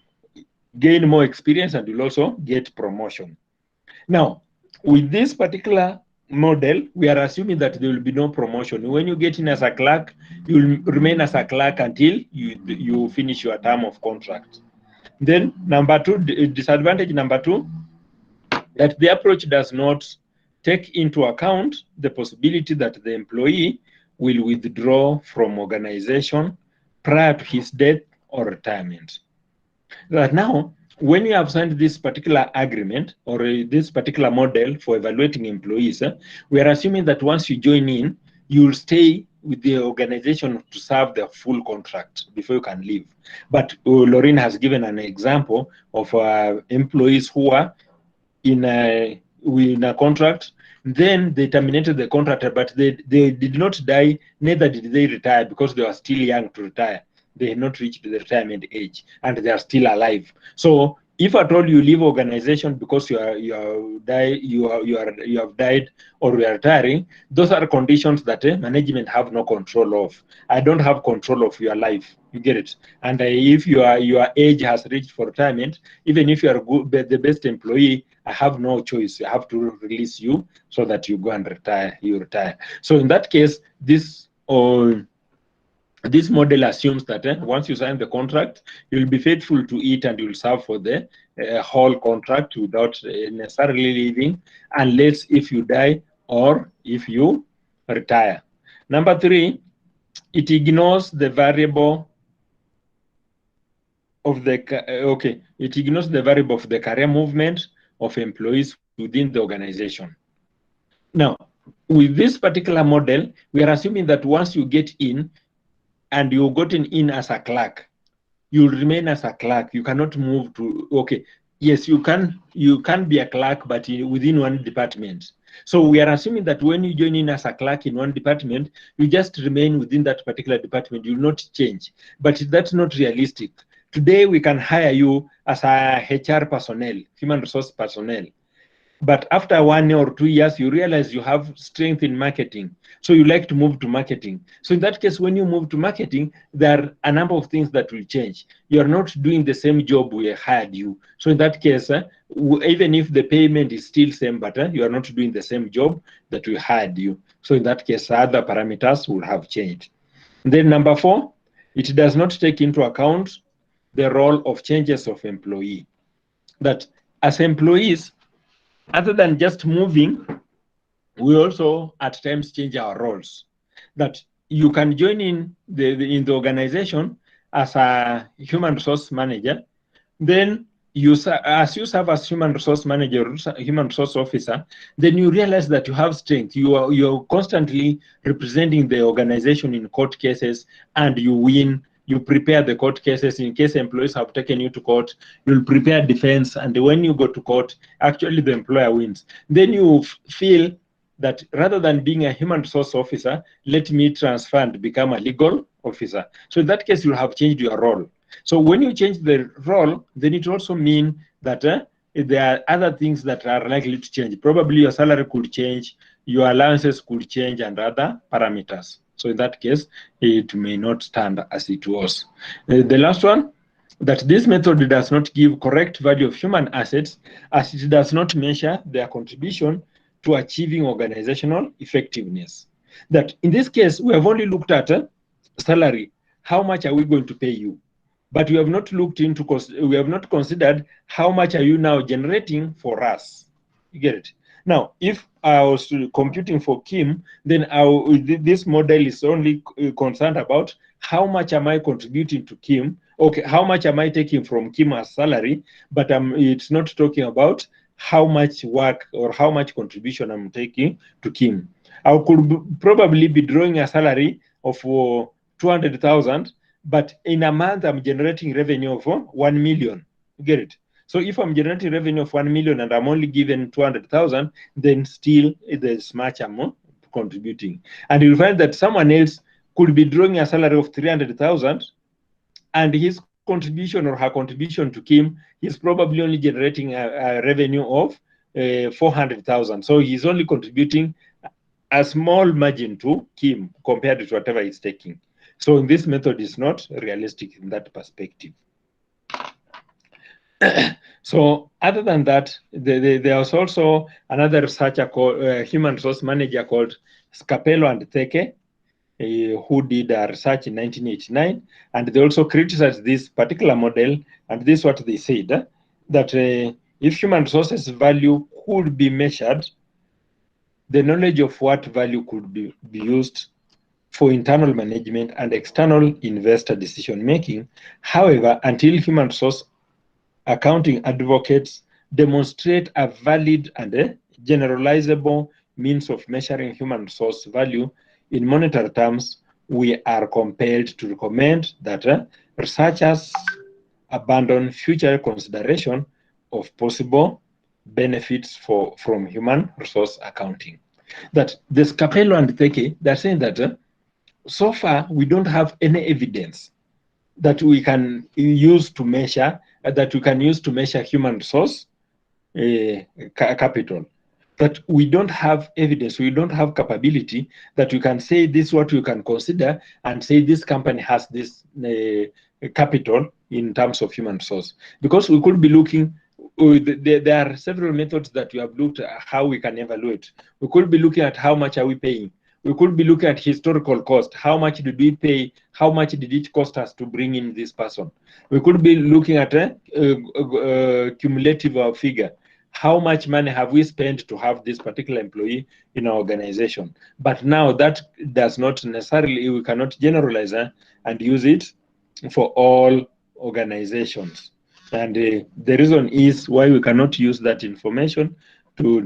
gain more experience and you'll also get promotion. Now, with this particular model, we are assuming that there will be no promotion. When you get in as a clerk, you'll remain as a clerk until you finish your term of contract. Then number two, disadvantage number two, that the approach does not take into account the possibility that the employee will withdraw from organization prior to his death or retirement. But now, when you have signed this particular agreement or this particular model for evaluating employees, we are assuming that once you join in, you will stay with the organization to serve the full contract before you can leave. But Lorraine has given an example of employees who are in a contract, then they terminated the contract, but they did not die, neither did they retire because they were still young to retire. They had not reached the retirement age and they are still alive. So if at all you leave organization because you have died or you are retiring, those are conditions that management have no control of. I don't have control of your life. You get it? And if your age has reached for retirement, even if you are the best employee, I have no choice. I have to release you so that you go and retire. You retire. So in that case, this model assumes that once you sign the contract, you'll be faithful to it and you'll serve for the whole contract without necessarily leaving, unless if you die or if you retire. Number three, it ignores the variable of the it ignores the variable of the career movement of employees within the organization. Now, with this particular model, we are assuming that once you get in and you've gotten in as a clerk, you'll remain as a clerk. You cannot move to, okay, yes, you can be a clerk, but within one department. So we are assuming that when you join in as a clerk in one department, you just remain within that particular department. You will not change. But that's not realistic. Today, we can hire you as a HR personnel, human resource personnel. But after 1 or 2 years, you realize you have strength in marketing. So you like to move to marketing. So in that case, when you move to marketing, there are a number of things that will change. You're not doing the same job we hired you. So in that case, even if the payment is still same, but you are not doing the same job that we hired you. So in that case, other parameters will have changed. And then number 4, it does not take into account the role of changes of employee. That as employees, other than just moving, we also at times change our roles. That you can join in the organization as a human resource manager, then as you serve as human resource manager, human resource officer, then you realize that you have strength. You're constantly representing the organization in court cases, and you win. You prepare the court cases in case employees have taken you to court. You'll prepare defense, and when you go to court, actually the employer wins. Then you feel that rather than being a human resource officer, let me transfer and become a legal officer. So in that case, you have changed your role. So when you change the role, then it also means that there are other things that are likely to change. Probably your salary could change, your allowances could change, and other parameters. So in that case, it may not stand as it was. The last one, that this method does not give correct value of human assets, as it does not measure their contribution to achieving organizational effectiveness. That in this case, we have only looked at salary. How much are we going to pay you? But we have not looked into, we have not considered how much are you now generating for us. You get it? Now, if I was computing for Kim, then this model is only concerned about how much am I contributing to Kim? Okay, how much am I taking from Kim as salary? But it's not talking about how much work or how much contribution I'm taking to Kim. I could probably be drawing a salary of 200,000, but in a month I'm generating revenue of 1 million. You get it? So if I'm generating revenue of 1 million and I'm only given 200,000, then still there's much I'm contributing. And you'll find that someone else could be drawing a salary of 300,000, and his contribution or her contribution to Kim, he's probably only generating a revenue of 400,000. So he's only contributing a small margin to Kim compared to whatever he's taking. So in this method is not realistic in that perspective. So other than that, there was also another researcher called human resource manager called Scapello and Teke, who did a research in 1989, and they also criticized this particular model, and this is what they said, that if human resources value could be measured, the knowledge of what value could be used for internal management and external investor decision making. However, until human resource accounting advocates demonstrate a valid and a generalizable means of measuring human resource value in monetary terms, we are compelled to recommend that researchers abandon future consideration of possible benefits from human resource accounting. That the Scapello and Teke, they're saying that so far we don't have any evidence that we can use to measure human resource capital. That we don't have evidence, we don't have capability that you can say this is what you can consider and say this company has this capital in terms of human resource. Because we could be looking, there are several methods that we have looked at how we can evaluate. We could be looking at how much are we paying. We could be looking at historical cost. How much did we pay? How much did it cost us to bring in this person? We could be looking at a cumulative figure. How much money have we spent to have this particular employee in our organization? But now that does not necessarily, we cannot generalize and use it for all organizations. And the reason is why we cannot use that information to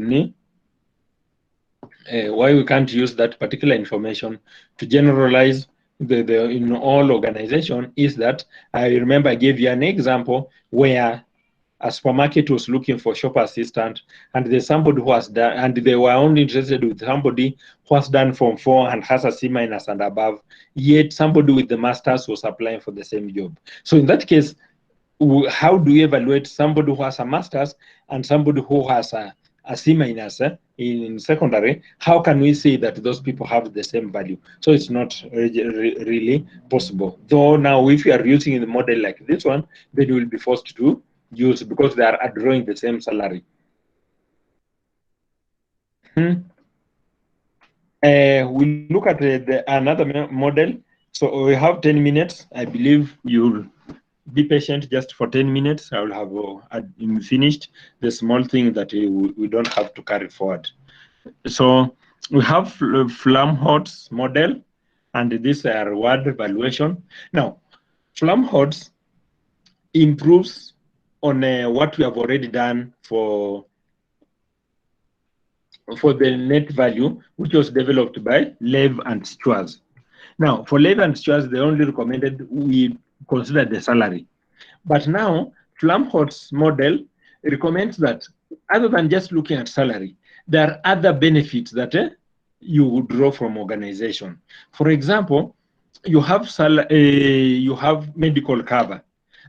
why we can't use that particular information to generalize the in all organization is that I remember I gave you an example where a supermarket was looking for shop assistant, and there's somebody who has done, and they were only interested with somebody who has done Form 4 and has a C minus and above, yet somebody with the masters was applying for the same job. So in that case, how do you evaluate somebody who has a master's and somebody who has a C minus in secondary? How can we say that those people have the same value? So it's not really possible. Though now, if you are using the model like this one, then you will be forced to use because they are drawing the same salary. We look at another model. So we have 10 minutes. I believe you'll be patient just for 10 minutes. I will have finished the small thing that we don't have to carry forward. So we have Flamhod's model, and this reward valuation. Now, Flamhod's improves on what we have already done for the net value, which was developed by Lev and Schwartz. Now, for Lev and Schwartz, they only recommended we consider the salary. But now, Flamhod's model recommends that other than just looking at salary, there are other benefits that you would draw from organization. For example, you have medical cover.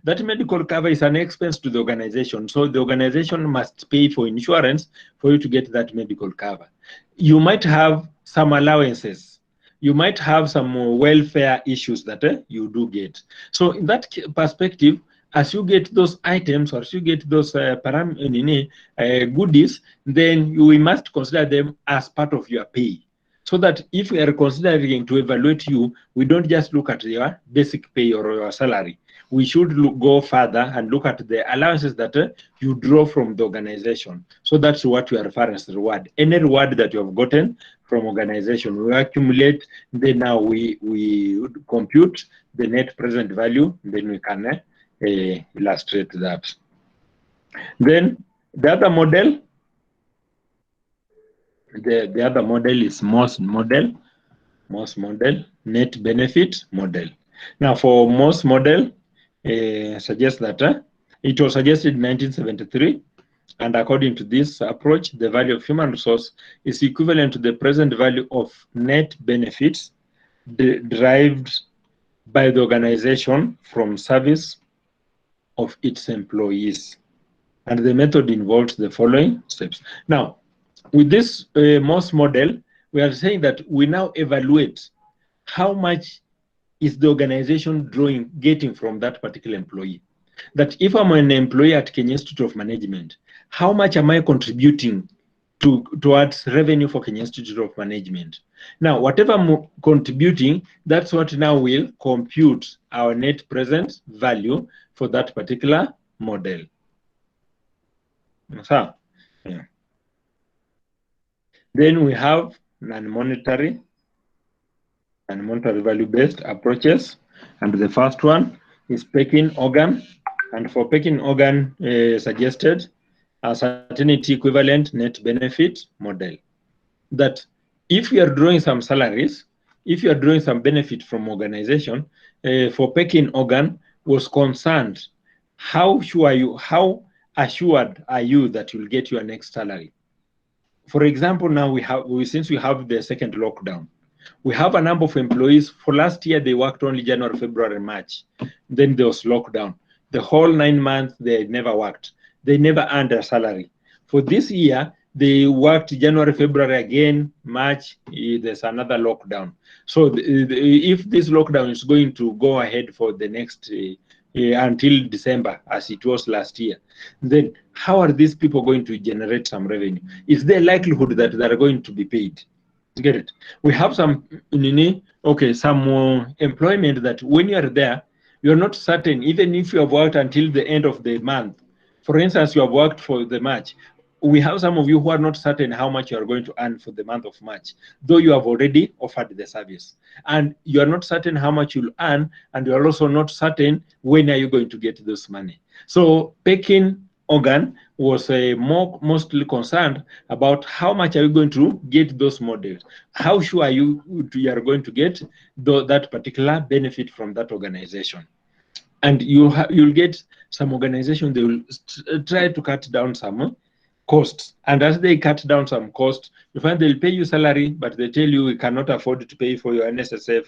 That medical cover is an expense to the organization. So the organization must pay for insurance for you to get that medical cover. You might have some allowances. You might have some welfare issues that you do get. So in that perspective, as you get those items or as you get those goodies, then we must consider them as part of your pay. So that if we are considering to evaluate you, we don't just look at your basic pay or your salary. We should go further and look at the allowances that you draw from the organization. So that's what we are referring as reward. Any reward that you have gotten from organization, we accumulate, then now we compute the net present value, then we can illustrate that. Then the other model, the other model is Moss model, net benefit model. Now for Moss model, suggests that it was suggested in 1973, and according to this approach, the value of human resource is equivalent to the present value of net benefits derived by the organization from service of its employees. And the method involves the following steps. Now, with this Moss model, we are saying that we now evaluate how much is the organization getting from that particular employee. That if I'm an employee at Kenya Institute of Management, how much am I contributing towards revenue for Kenya Institute of Management? Now, whatever I'm contributing, that's what now will compute our net present value for that particular model. So, yeah. Then we have non-monetary value-based approaches, and the first one is Peking organ, and for Peking organ suggested a certainty equivalent net benefit model. That if you are drawing some salaries, if you are drawing some benefit from organization, for Peking organ was concerned, how assured are you that you'll get your next salary? For example, now since we have the second lockdown, we have a number of employees. For last year, they worked only January, February, March. Then there was lockdown. The whole 9 months, they never worked. They never earned a salary. For this year, they worked January, February again, March, there's another lockdown. So if this lockdown is going to go ahead for the next until December, as it was last year, then how are these people going to generate some revenue? Is there likelihood that they're going to be paid? Get it? We have some, some employment that when you are there, you're not certain, even if you have worked until the end of the month. For instance, you have worked for the March. We have some of you who are not certain how much you are going to earn for the month of March, though you have already offered the service. And you are not certain how much you'll earn, and you are also not certain when are you going to get this money. So Peking organ was mostly concerned about how much are you going to get those models, how sure are you are going to get that particular benefit from that organization. And you'll get some organization, they will try to cut down some costs, and as they cut down some costs, you find they'll pay you salary, but they tell you we cannot afford to pay for your NSSF,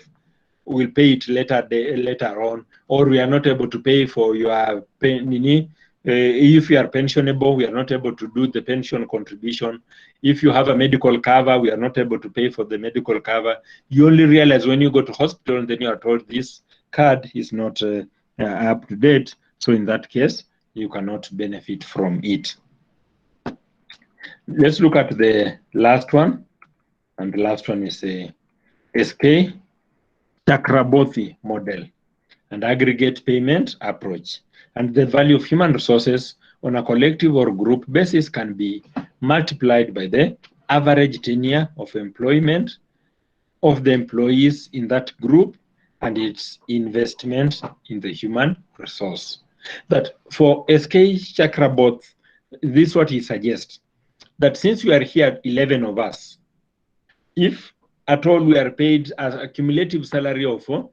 we'll pay it later on, or we are not able to pay for your if you are pensionable, we are not able to do the pension contribution. If you have a medical cover, we are not able to pay for the medical cover. You only realize when you go to hospital, and then you are told this card is not up to date. So in that case, you cannot benefit from it. Let's look at the last one. And the last one is a SK Chakraborty model and aggregate payment approach. And the value of human resources on a collective or group basis can be multiplied by the average tenure of employment of the employees in that group and its investment in the human resource. But for SK Chakraborty, this is what he suggests, that since we are here 11 of us, if at all we are paid as a cumulative salary of 2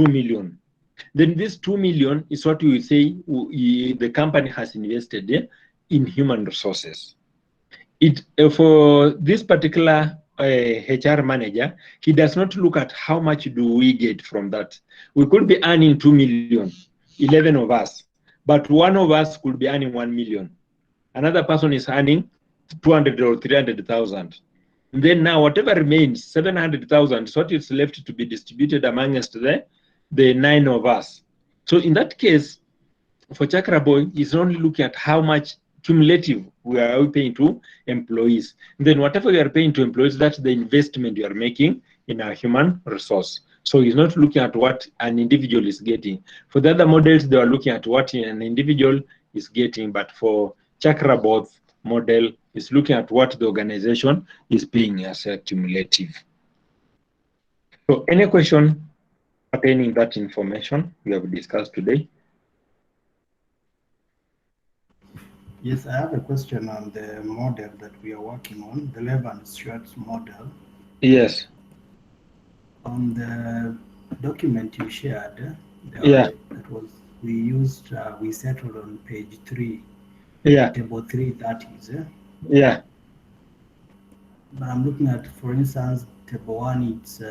million, then this 2 million is what we say the company has invested in human resources. For this particular HR manager, he does not look at how much do we get from that. We could be earning 2 million, 11 of us, but one of us could be earning 1 million. Another person is earning 200 or 300,000. Then now whatever remains, 700,000, is what is left to be distributed amongst the 9 of us. So in that case, for Chakraborty, he's only looking at how much cumulative we are paying to employees. Then whatever we are paying to employees, that's the investment you are making in our human resource. So he's not looking at what an individual is getting. For the other models, they are looking at what an individual is getting, but for Chakraborty's model is looking at what the organization is paying as a cumulative. So any question pertaining that information we have discussed today? Yes, I have a question on the model that we are working on, the Levan-Schwartz model. Yes. On the document you shared, Yeah. that was we settled on page 3. Yeah. Table 3, that is. Yeah. But I'm looking at, for instance, table 1, it's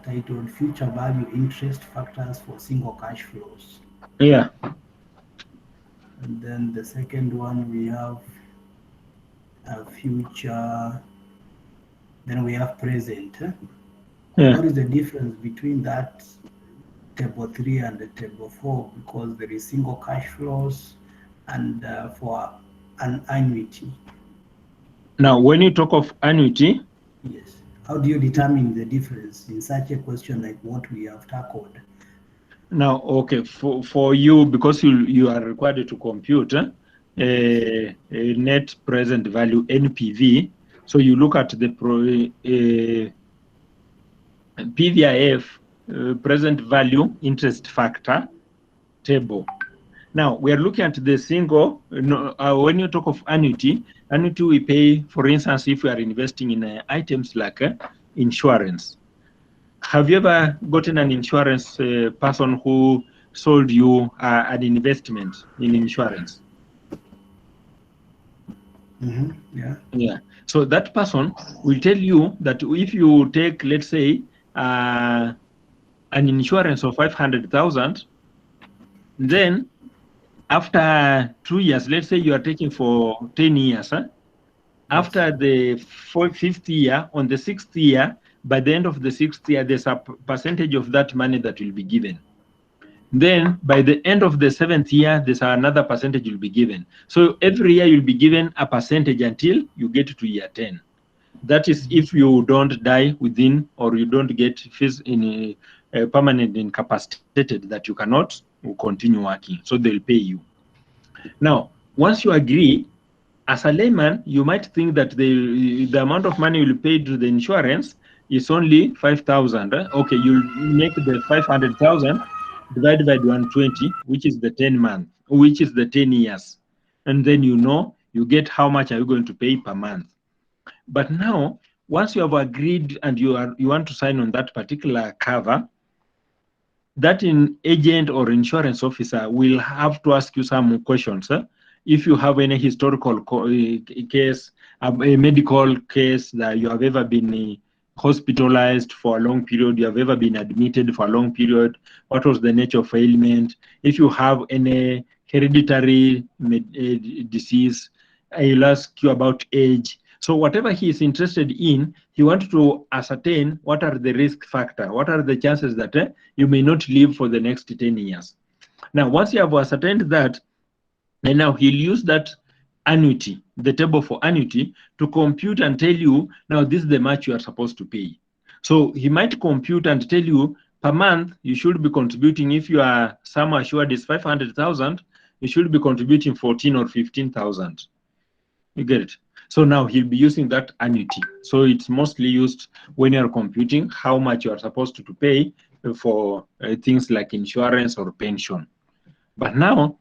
titled Future Value Interest Factors for Single Cash Flows. Yeah. And then the second one, we have a future, then we have present. Yeah. What is the difference between that table 3 and the table 4? Because there is single cash flows and for an annuity. Now, when you talk of annuity, yes, how do you determine the difference in such a question like what we have tackled? Now, okay, for you, because you are required to compute a net present value, NPV, so you look at the PVIF, present value interest factor table. Now, we are looking at the single, when you talk of annuity we pay, for instance, if we are investing in items like insurance. Have you ever gotten an insurance person who sold you an investment in insurance? Mm-hmm. Yeah. Yeah. So that person will tell you that if you take, let's say, an insurance of 500,000, then after 2 years, let's say you are taking for 10 years, after the 5th year, on the 6th year, by the end of the 6th year, there's a percentage of that money that will be given. Then by the end of the 7th year, there's another percentage will be given. So every year you'll be given a percentage until you get to year 10. That is if you don't die within, or you don't get in a permanent incapacitated that you cannot continue working. So they'll pay you. Now, once you agree, as a layman, you might think that the amount of money you'll pay to the insurance is only 5,000. Okay, you'll make the 500,000 divided by 120, which is the 10 month, which is the 10 years. and then you get how much are you going to pay per month. But now, once you have agreed and you want to sign on that particular cover, that agent or insurance officer will have to ask you some questions. If you have any historical case, a medical case that you have ever been hospitalized for a long period, you have ever been admitted for a long period, what was the nature of ailment, if you have any hereditary disease, he'll ask you about age. So whatever he is interested in, he wants to ascertain what are the risk factor, what are the chances that you may not live for the next 10 years. Now, once you have ascertained that, and now he'll use that annuity, the table for annuity, to compute and tell you, now this is the much you are supposed to pay. So he might compute and tell you, per month, you should be contributing, if you are sum assured is 500,000, you should be contributing 14 or 15,000. You get it? So now he'll be using that annuity. So it's mostly used when you're computing how much you are supposed to pay for things like insurance or pension. But now,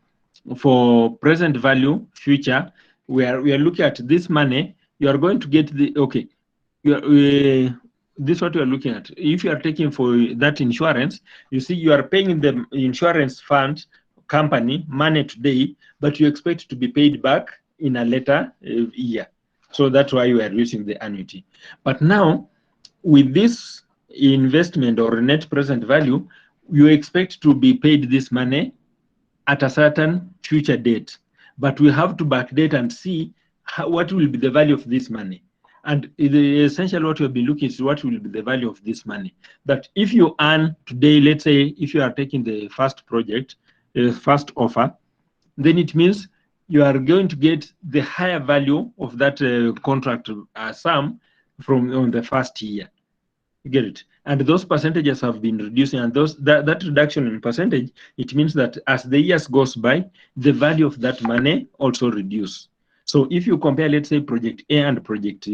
for present value, future, we are looking at this money. You are going to get the this is what you are looking at. If you are taking for that insurance, you see you are paying the insurance fund company money today, but you expect to be paid back in a later year. So that's why you are using the annuity. But now, with this investment or net present value, you expect to be paid this money at a certain future date. But we have to backdate and see what will be the value of this money. And essentially what we'll be looking is what will be the value of this money. That if you earn today, let's say if you are taking the first project, first offer, then it means you are going to get the higher value of that contract sum from on the first year. You get it? And those percentages have been reducing, and that reduction in percentage, it means that as the years goes by, the value of that money also reduce. So if you compare, let's say, project A and project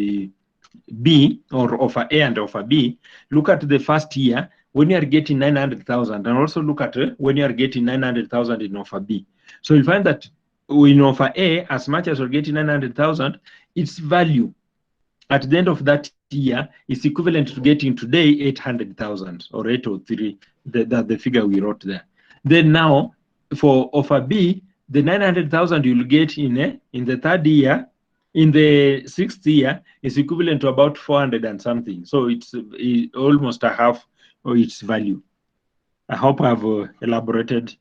B, or offer A and offer B, look at the first year when you are getting 900,000, and also look at when you are getting 900,000 in offer B. So you'll find that in offer A, as much as you're getting 900,000, its value at the end of that year is equivalent to getting today 800,000 or 803, the figure we wrote there. Then now, for offer B, the 900,000 you'll get in the third year, in the sixth year, is equivalent to about 400 and something. So it's almost a half of its value. I hope I've elaborated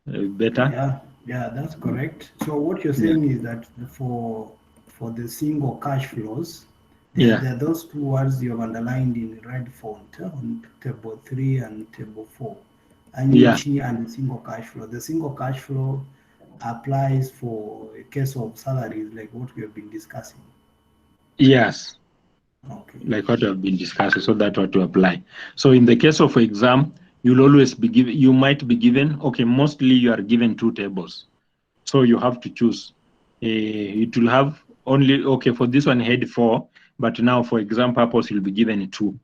better. Yeah, that's correct. So what you're saying is that for the single cash flows, there are those two words you have underlined in red font on table 3 and table 4, annuity and the single cash flow. The single cash flow applies for a case of salaries like what we have been discussing. Yes. Okay. Like what we have been discussing, so that what to apply. So in the case of exam, you'll always be given, you might be given, okay, mostly you are given 2 tables. So you have to choose. It will have only, okay, for this one head 4, but now for exam purpose, you'll be given 2.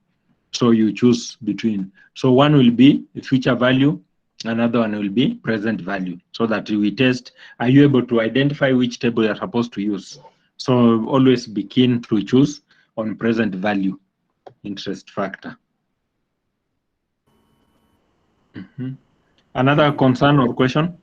So you choose between. So one will be future value, another one will be present value, so that we test, are you able to identify which table you're supposed to use? So always be keen to choose on present value interest factor. Another concern or question?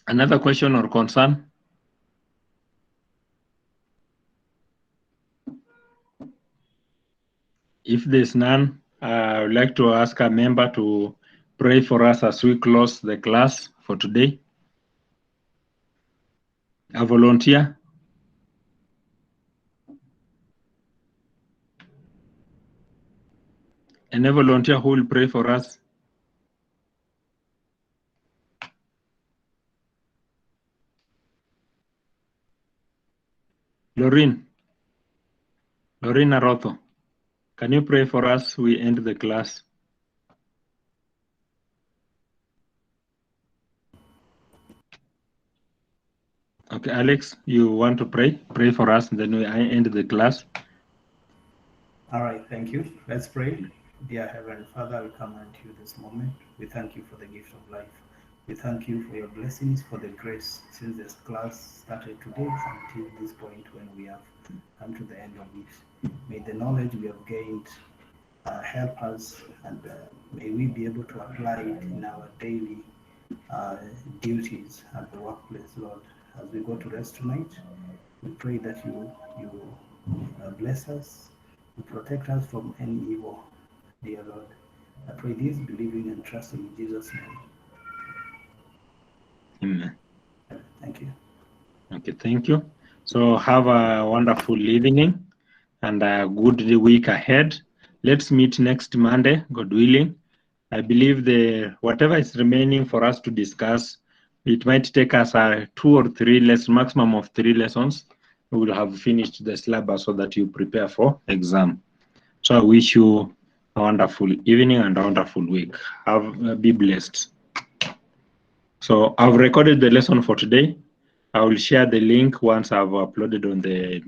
Another question or concern? If there's none, I would like to ask a member to pray for us as we close the class for today. A volunteer? Any volunteer who will pray for us? Lorraine Arotho, can you pray for us? We end the class. Okay, Alex, you want to pray? Pray for us, and then we end the class. All right, thank you. Let's pray. Dear Heavenly Father, we come unto you this moment. We thank you for the gift of life. We thank you for your blessings, for the grace since this class started today until this point when we have come to the end of it. May the knowledge we have gained help us, and may we be able to apply it in our daily duties at the workplace, Lord. As we go to rest tonight, we pray that you bless us, you protect us from any evil, dear Lord. I pray this, believing and trusting in Jesus' name. Amen. Thank you. Okay, thank you. So have a wonderful evening and a good week ahead. Let's meet next Monday, God willing. I believe whatever is remaining for us to discuss, it might take us 2 or 3 lessons, maximum of 3 lessons. We will have finished the syllabus so that you prepare for exam. So I wish you a wonderful evening and a wonderful week. Be blessed. So I've recorded the lesson for today. I will share the link once I've uploaded on the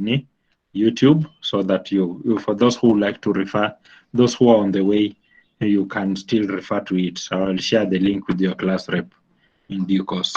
YouTube, so that you for those who like to refer, those who are on the way, you can still refer to it. So I'll share the link with your class rep in due course.